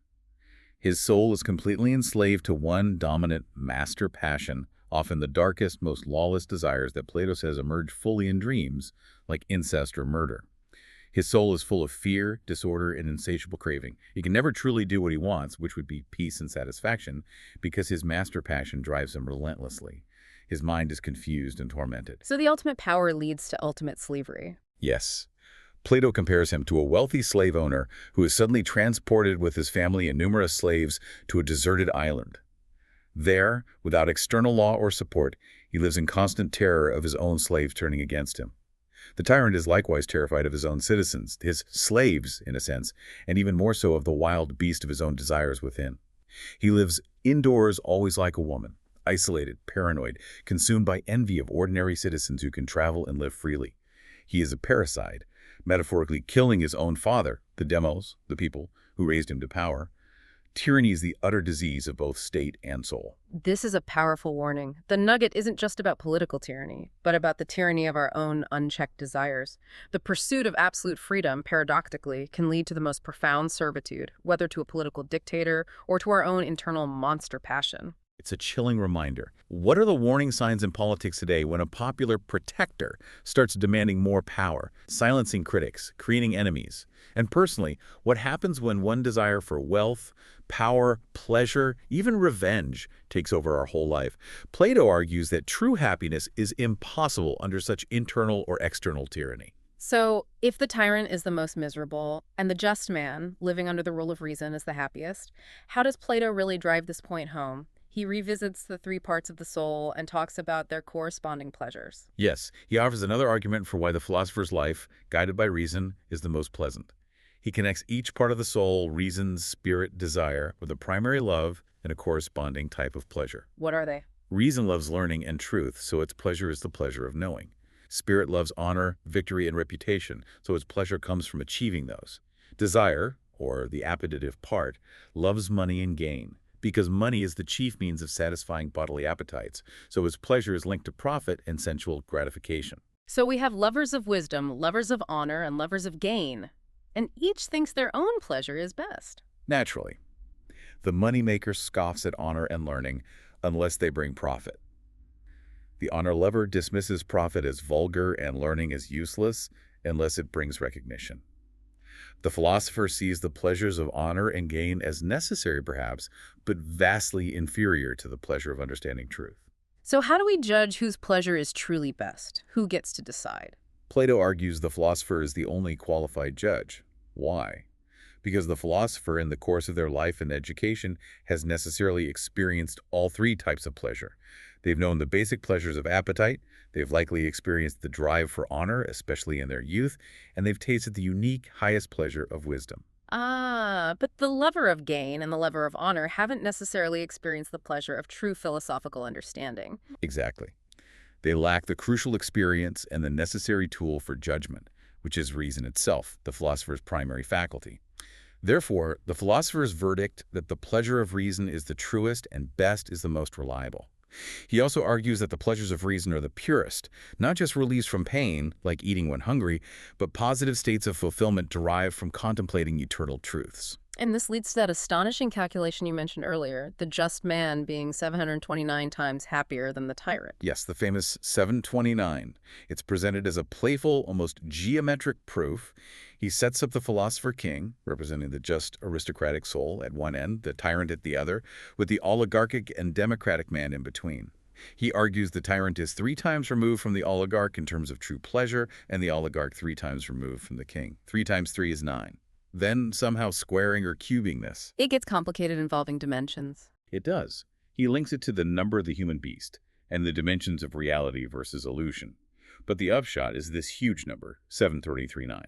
His soul is completely enslaved to one dominant master passion, often the darkest, most lawless desires that Plato says emerge fully in dreams, like incest or murder. His soul is full of fear, disorder, and insatiable craving. He can never truly do what he wants, which would be peace and satisfaction, because his master passion drives him relentlessly. His mind is confused and tormented. So the ultimate power leads to ultimate slavery. Yes. Plato compares him to a wealthy slave owner who is suddenly transported with his family and numerous slaves to a deserted island. There, without external law or support, he lives in constant terror of his own slaves turning against him. The tyrant is likewise terrified of his own citizens, his slaves, in a sense, and even more so of the wild beast of his own desires within. He lives indoors always like a woman, isolated, paranoid, consumed by envy of ordinary citizens who can travel and live freely. He is a parasite, metaphorically killing his own father, the demos, the people who raised him to power. Tyranny is the utter disease of both state and soul. This is a powerful warning. The nugget isn't just about political tyranny, but about the tyranny of our own unchecked desires. The pursuit of absolute freedom, paradoxically, can lead to the most profound servitude, whether to a political dictator or to our own internal monster passion. It's a chilling reminder. What are the warning signs in politics today when a popular protector starts demanding more power, silencing critics, creating enemies? And personally, what happens when one desire for wealth, power, pleasure, even revenge takes over our whole life? Plato argues that true happiness is impossible under such internal or external tyranny. So, if the tyrant is the most miserable and the just man, living under the rule of reason, is the happiest, how does Plato really drive this point home? He revisits the three parts of the soul and talks about their corresponding pleasures. Yes, he offers another argument for why the philosopher's life, guided by reason, is the most pleasant. He connects each part of the soul, reason, spirit, desire, with a primary love and a corresponding type of pleasure. What are they? Reason loves learning and truth, so its pleasure is the pleasure of knowing. Spirit loves honor, victory, and reputation, so its pleasure comes from achieving those. Desire, or the appetitive part, loves money and gain, because money is the chief means of satisfying bodily appetites, so its pleasure is linked to profit and sensual gratification. So we have lovers of wisdom, lovers of honor, and lovers of gain. And each thinks their own pleasure is best. Naturally, the moneymaker scoffs at honor and learning unless they bring profit. The honor lover dismisses profit as vulgar and learning as useless unless it brings recognition. The philosopher sees the pleasures of honor and gain as necessary, perhaps, but vastly inferior to the pleasure of understanding truth. So how do we judge whose pleasure is truly best? Who gets to decide? Plato argues the philosopher is the only qualified judge. Why? Because the philosopher, in the course of their life and education, has necessarily experienced all three types of pleasure. They've known the basic pleasures of appetite, they've likely experienced the drive for honor, especially in their youth, and they've tasted the unique highest pleasure of wisdom. But the lover of gain and the lover of honor haven't necessarily experienced the pleasure of true philosophical understanding. Exactly. They lack the crucial experience and the necessary tool for judgment, which is reason itself, the philosopher's primary faculty. Therefore, the philosopher's verdict that the pleasure of reason is the truest and best is the most reliable. He also argues that the pleasures of reason are the purest, not just released from pain, like eating when hungry, but positive states of fulfillment derived from contemplating eternal truths. And this leads to that astonishing calculation you mentioned earlier, the just man being 729 times happier than the tyrant. Yes, the famous 729. It's presented as a playful, almost geometric proof. He sets up the philosopher-king, representing the just aristocratic soul at one end, the tyrant at the other, with the oligarchic and democratic man in between. He argues the tyrant is 3 times removed from the oligarch in terms of true pleasure, and the oligarch 3 times removed from the king. 3 times 3 is 9. Then somehow squaring or cubing this. It gets complicated involving dimensions. It does. He links it to the number of the human beast and the dimensions of reality versus illusion. But the upshot is this huge number, 733.9,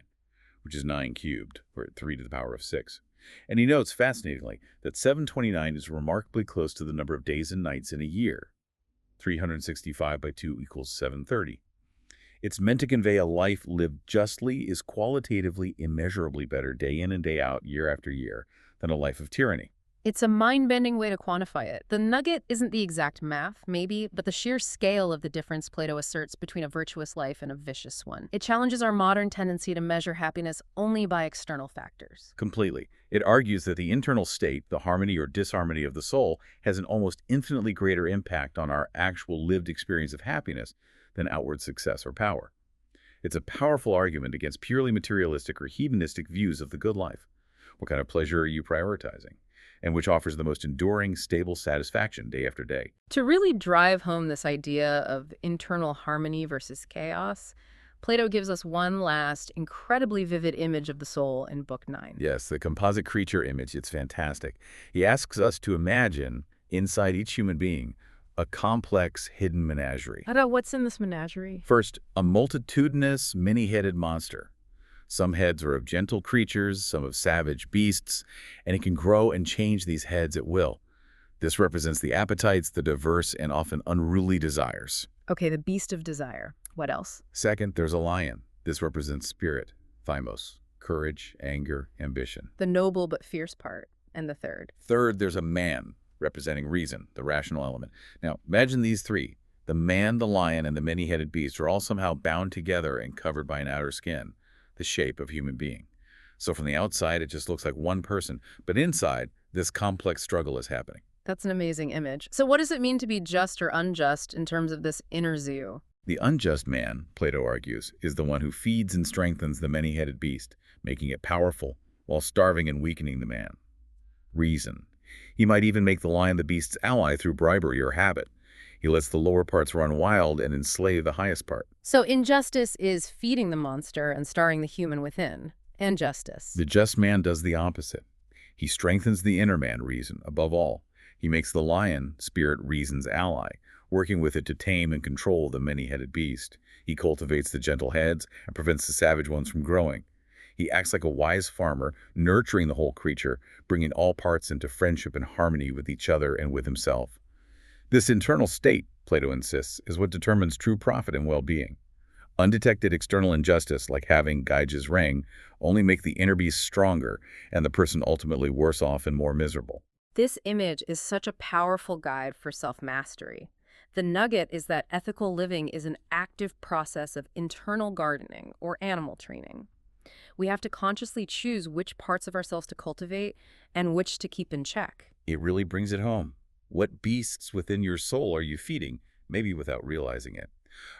which is 9 cubed, or 3 to the power of 6. And he notes, fascinatingly, that 729 is remarkably close to the number of days and nights in a year. 365 by 2 equals 730. It's meant to convey a life lived justly is qualitatively immeasurably better day in and day out, year after year, than a life of tyranny. It's a mind-bending way to quantify it. The nugget isn't the exact math, maybe, but the sheer scale of the difference Plato asserts between a virtuous life and a vicious one. It challenges our modern tendency to measure happiness only by external factors. Completely. It argues that the internal state, the harmony or disharmony of the soul, has an almost infinitely greater impact on our actual lived experience of happiness than outward success or power. It's a powerful argument against purely materialistic or hedonistic views of the good life. What kind of pleasure are you prioritizing? And which offers the most enduring, stable satisfaction day after day? To really drive home this idea of internal harmony versus chaos, Plato gives us one last, incredibly vivid image of the soul in Book 9. Yes, the composite creature image, it's fantastic. He asks us to imagine Inside each human being, a complex hidden menagerie. What's in this menagerie? First, a multitudinous, many-headed monster. Some heads are of gentle creatures, some of savage beasts, and it can grow and change these heads at will. This represents the appetites, the diverse and often unruly desires. Okay, the beast of desire. What else? Second, there's a lion. This represents spirit, thymos, courage, anger, ambition. The noble but fierce part. And the third? Third, there's a man, representing reason, the rational element. Now, imagine these three. The man, the lion, and the many-headed beast are all somehow bound together and covered by an outer skin, the shape of human being. So from the outside, it just looks like one person, but inside, this complex struggle is happening. That's an amazing image. So what does it mean to be just or unjust in terms of this inner zoo? The unjust man, Plato argues, is the one who feeds and strengthens the many-headed beast, making it powerful, while starving and weakening the man. Reason. He might even make the lion the beast's ally through bribery or habit. He lets the lower parts run wild and enslave the highest part. So injustice is feeding the monster and starring the human within. And justice. The just man does the opposite. He strengthens the inner man, reason, above all. He makes the lion, spirit, reason's ally, working with it to tame and control the many-headed beast. He cultivates the gentle heads and prevents the savage ones from growing. He acts like a wise farmer, nurturing the whole creature, bringing all parts into friendship and harmony with each other and with himself. This internal state, Plato insists, is what determines true profit and well-being. Undetected external injustice, like having Gyges' ring, only make the inner beast stronger and the person ultimately worse off and more miserable. This image is such a powerful guide for self-mastery. The nugget is that ethical living is an active process of internal gardening or animal training. We have to consciously choose which parts of ourselves to cultivate and which to keep in check. It really brings it home. What beasts within your soul are you feeding, maybe without realizing it?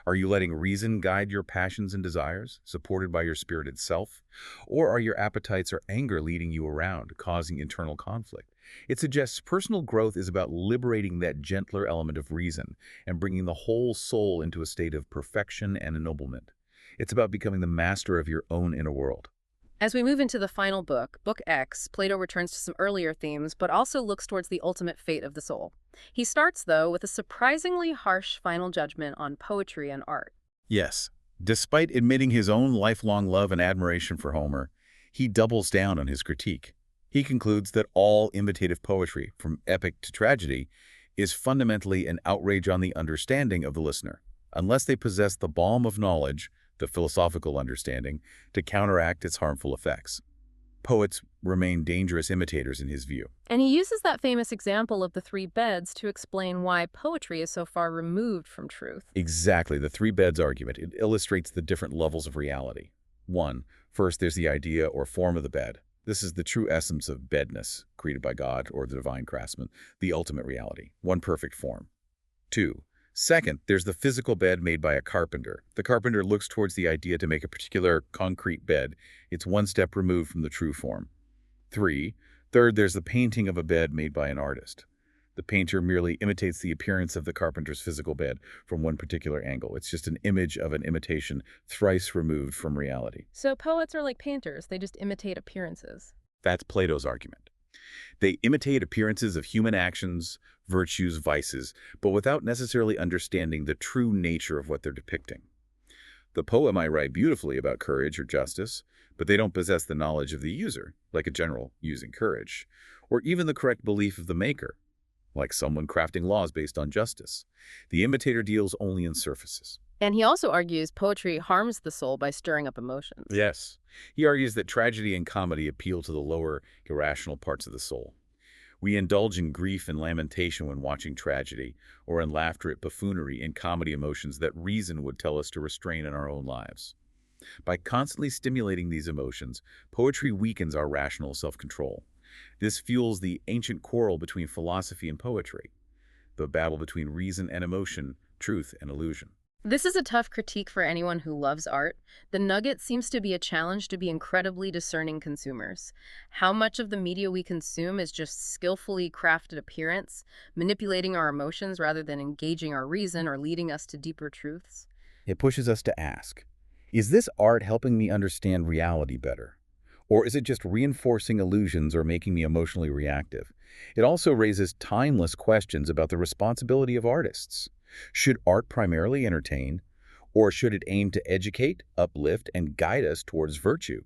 Are you letting reason guide your passions and desires, supported by your spirit itself? Or are your appetites or anger leading you around, causing internal conflict? It suggests personal growth is about liberating that gentler element of reason and bringing the whole soul into a state of perfection and ennoblement. It's about becoming the master of your own inner world. As we move into the final book, Book X, Plato returns to some earlier themes, but also looks towards the ultimate fate of the soul. He starts, though, with a surprisingly harsh final judgment on poetry and art. Yes, despite admitting his own lifelong love and admiration for Homer, he doubles down on his critique. He concludes that all imitative poetry, from epic to tragedy, is fundamentally an outrage on the understanding of the listener, unless they possess the balm of knowledge, the philosophical understanding, to counteract its harmful effects. Poets remain dangerous imitators in his view. And he uses that famous example of the three beds to explain why poetry is so far removed from truth. Exactly, the three beds argument. It illustrates the different levels of reality. First, there's the idea or form of the bed. This is the true essence of bedness, created by God or the divine craftsman, the ultimate reality, one perfect form. 2. Second, there's the physical bed made by a carpenter. The carpenter looks towards the idea to make a particular concrete bed. It's one step removed from the true form. 3. Third, there's the painting of a bed made by an artist. The painter merely imitates the appearance of the carpenter's physical bed from one particular angle. It's just an image of an imitation thrice removed from reality. So poets are like painters, they just imitate appearances. That's Plato's argument. They imitate appearances of human actions, virtues, vices, but without necessarily understanding the true nature of what they're depicting. The poet might write beautifully about courage or justice, but they don't possess the knowledge of the user, like a general using courage, or even the correct belief of the maker, like someone crafting laws based on justice. The imitator deals only in surfaces. And he also argues poetry harms the soul by stirring up emotions. Yes. He argues that tragedy and comedy appeal to the lower, irrational parts of the soul. We indulge in grief and lamentation when watching tragedy, or in laughter at buffoonery and comedy emotions that reason would tell us to restrain in our own lives. By constantly stimulating these emotions, poetry weakens our rational self-control. This fuels the ancient quarrel between philosophy and poetry, the battle between reason and emotion, truth and illusion. This is a tough critique for anyone who loves art. The nugget seems to be a challenge to be incredibly discerning consumers. How much of the media we consume is just skillfully crafted appearance, manipulating our emotions rather than engaging our reason or leading us to deeper truths? It pushes us to ask, is this art helping me understand reality better? Or is it just reinforcing illusions or making me emotionally reactive? It also raises timeless questions about the responsibility of artists. Should art primarily entertain, or should it aim to educate, uplift, and guide us towards virtue?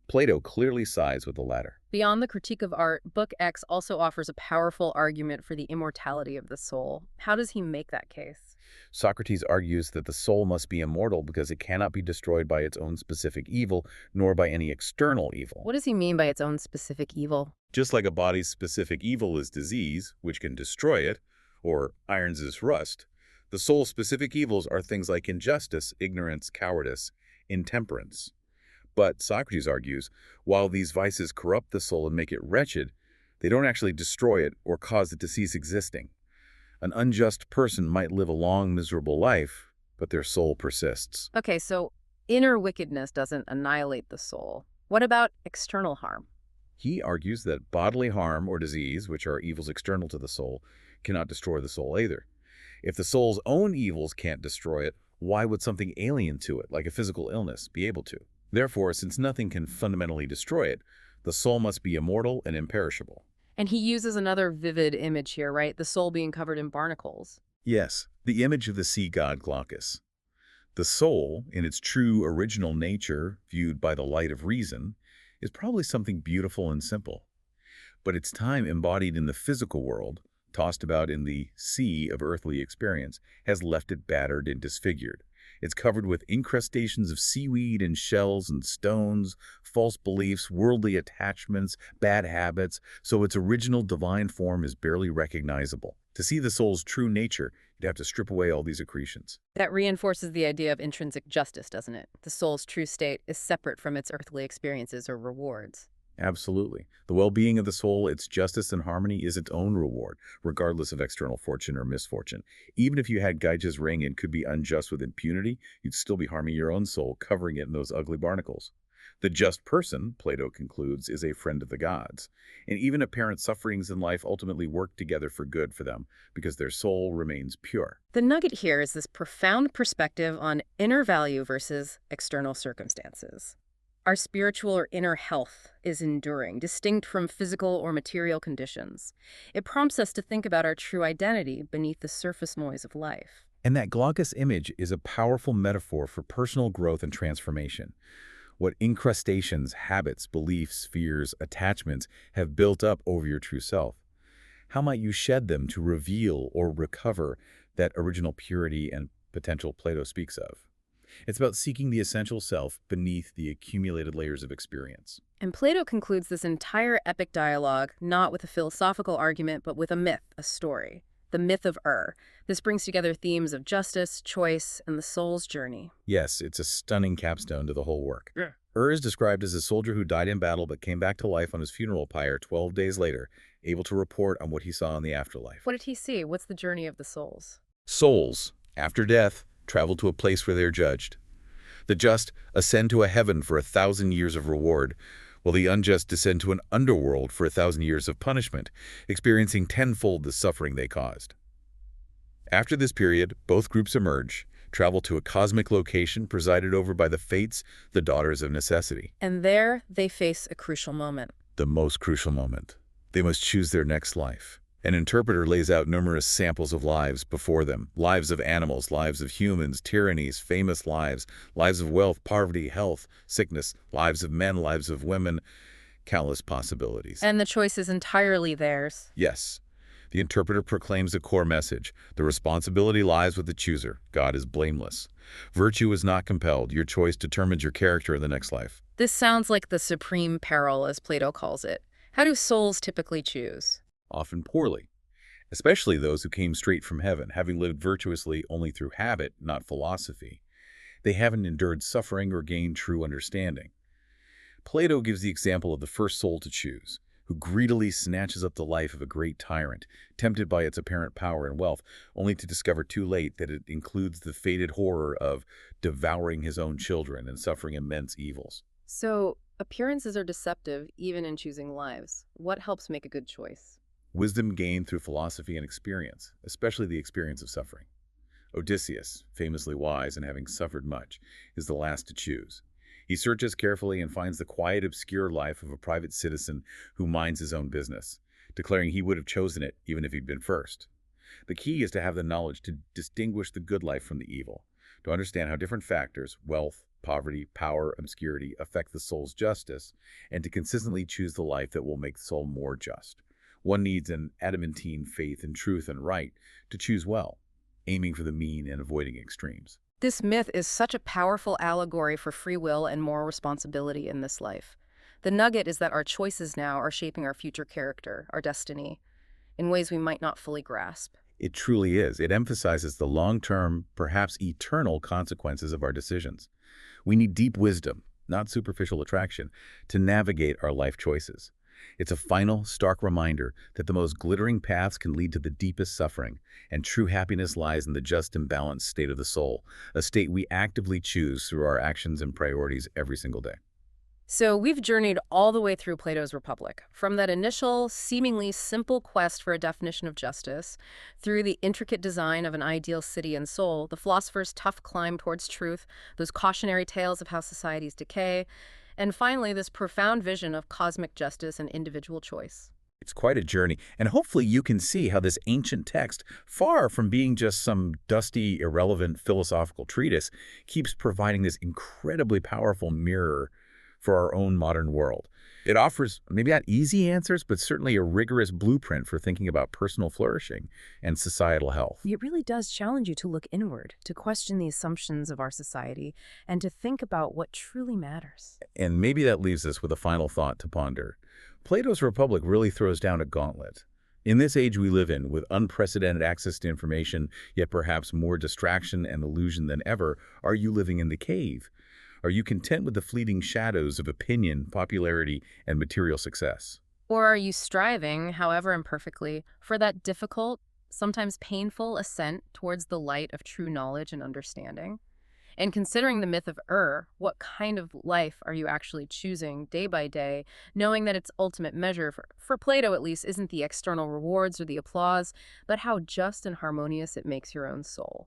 Plato clearly sides with the latter. Beyond the critique of art, Book X also offers a powerful argument for the immortality of the soul. How does he make that case? Socrates argues that the soul must be immortal because it cannot be destroyed by its own specific evil, nor by any external evil. What does he mean by its own specific evil? Just like a body's specific evil is disease, which can destroy it, or irons is rust, the soul's specific evils are things like injustice, ignorance, cowardice, intemperance. But, Socrates argues, while these vices corrupt the soul and make it wretched, they don't actually destroy it or cause it to cease existing. An unjust person might live a long, miserable life, but their soul persists. Okay, so inner wickedness doesn't annihilate the soul. What about external harm? He argues that bodily harm or disease, which are evils external to the soul, cannot destroy the soul either. If the soul's own evils can't destroy it, why would something alien to it, like a physical illness, be able to? Therefore, since nothing can fundamentally destroy it, the soul must be immortal and imperishable. And he uses another vivid image here, right? The soul being covered in barnacles. Yes, the image of the sea god Glaucus. The soul, in its true original nature, viewed by the light of reason, is probably something beautiful and simple. But its time embodied in the physical world, tossed about in the sea of earthly experience, has left it battered and disfigured. It's covered with incrustations of seaweed and shells and stones, false beliefs, worldly attachments, bad habits, so its original divine form is barely recognizable. To see the soul's true nature, you'd have to strip away all these accretions. That reinforces the idea of intrinsic justice, doesn't it? The soul's true state is separate from its earthly experiences or rewards. Absolutely. The well-being of the soul, its justice and harmony, is its own reward, regardless of external fortune or misfortune. Even if you had Gaija's ring and could be unjust with impunity, you'd still be harming your own soul, covering it in those ugly barnacles. The just person, Plato concludes, is a friend of the gods. And even apparent sufferings in life ultimately work together for good for them, because their soul remains pure. The nugget here is this profound perspective on inner value versus external circumstances. Our spiritual or inner health is enduring, distinct from physical or material conditions. It prompts us to think about our true identity beneath the surface noise of life. And that Glaucus image is a powerful metaphor for personal growth and transformation. What incrustations, habits, beliefs, fears, attachments have built up over your true self? How might you shed them to reveal or recover that original purity and potential Plato speaks of? It's about seeking the essential self beneath the accumulated layers of experience. And Plato concludes this entire epic dialogue not with a philosophical argument, but with a myth, a story. The myth of This brings together themes of justice, choice, and the soul's journey. Yes, it's a stunning capstone to the whole work. Yeah. Is described as a soldier who died in battle but came back to life on his funeral pyre 12 days later, able to report on what he saw in the afterlife. What did he see? What's the journey of the souls? Souls, after death, travel to a place where they're judged. The just ascend to a heaven for 1,000 years of reward, while the unjust descend to an underworld for 1,000 years of punishment, experiencing tenfold the suffering they caused. After this period, both groups emerge, travel to a cosmic location presided over by the Fates, the daughters of necessity. And there they face a crucial moment. The most crucial moment. They must choose their next life. An interpreter lays out numerous samples of lives before them. Lives of animals, lives of humans, tyrannies, famous lives, lives of wealth, poverty, health, sickness, lives of men, lives of women, countless possibilities. And the choice is entirely theirs. Yes. The interpreter proclaims a core message. The responsibility lies with the chooser. God is blameless. Virtue is not compelled. Your choice determines your character in the next life. This sounds like the supreme peril, as Plato calls it. How do souls typically choose? Often poorly, especially those who came straight from heaven, having lived virtuously only through habit, not philosophy. They haven't endured suffering or gained true understanding. Plato gives the example of the first soul to choose, who greedily snatches up the life of a great tyrant, tempted by its apparent power and wealth, only to discover too late that it includes the fated horror of devouring his own children and suffering immense evils. So, appearances are deceptive even in choosing lives. What helps make a good choice? Wisdom gained through philosophy and experience, especially the experience of suffering. Odysseus, famously wise and having suffered much, is the last to choose. He searches carefully and finds the quiet, obscure life of a private citizen who minds his own business, declaring he would have chosen it even if he'd been first. The key is to have the knowledge to distinguish the good life from the evil, to understand how different factors, wealth, poverty, power, obscurity, affect the soul's justice, and to consistently choose the life that will make the soul more just. One needs an adamantine faith in truth and right to choose well, aiming for the mean and avoiding extremes. This myth is such a powerful allegory for free will and moral responsibility in this life. The nugget is that our choices now are shaping our future character, our destiny, in ways we might not fully grasp. It truly is. It emphasizes the long-term, perhaps eternal consequences of our decisions. We need deep wisdom, not superficial attraction, to navigate our life choices. It's a final, stark reminder that the most glittering paths can lead to the deepest suffering, and true happiness lies in the just and balanced state of the soul, a state we actively choose through our actions and priorities every single day. So we've journeyed all the way through Plato's Republic, from that initial, seemingly simple quest for a definition of justice, through the intricate design of an ideal city and soul, the philosopher's tough climb towards truth, those cautionary tales of how societies decay, and finally this profound vision of cosmic justice and individual choice. It's quite a journey, and hopefully you can see how this ancient text, far from being just some dusty, irrelevant philosophical treatise, keeps providing this incredibly powerful mirror for our own modern world. It offers maybe not easy answers, but certainly a rigorous blueprint for thinking about personal flourishing and societal health. It really does challenge you to look inward, to question the assumptions of our society, and to think about what truly matters. And maybe that leaves us with a final thought to ponder. Plato's Republic really throws down a gauntlet. In this age we live in, with unprecedented access to information, yet perhaps more distraction and illusion than ever, are you living in the cave? Are you content with the fleeting shadows of opinion, popularity, and material success? Or are you striving, however imperfectly, for that difficult, sometimes painful ascent towards the light of true knowledge and understanding? And considering the myth of what kind of life are you actually choosing day by day, knowing that its ultimate measure, for Plato at least, isn't the external rewards or the applause, but how just and harmonious it makes your own soul?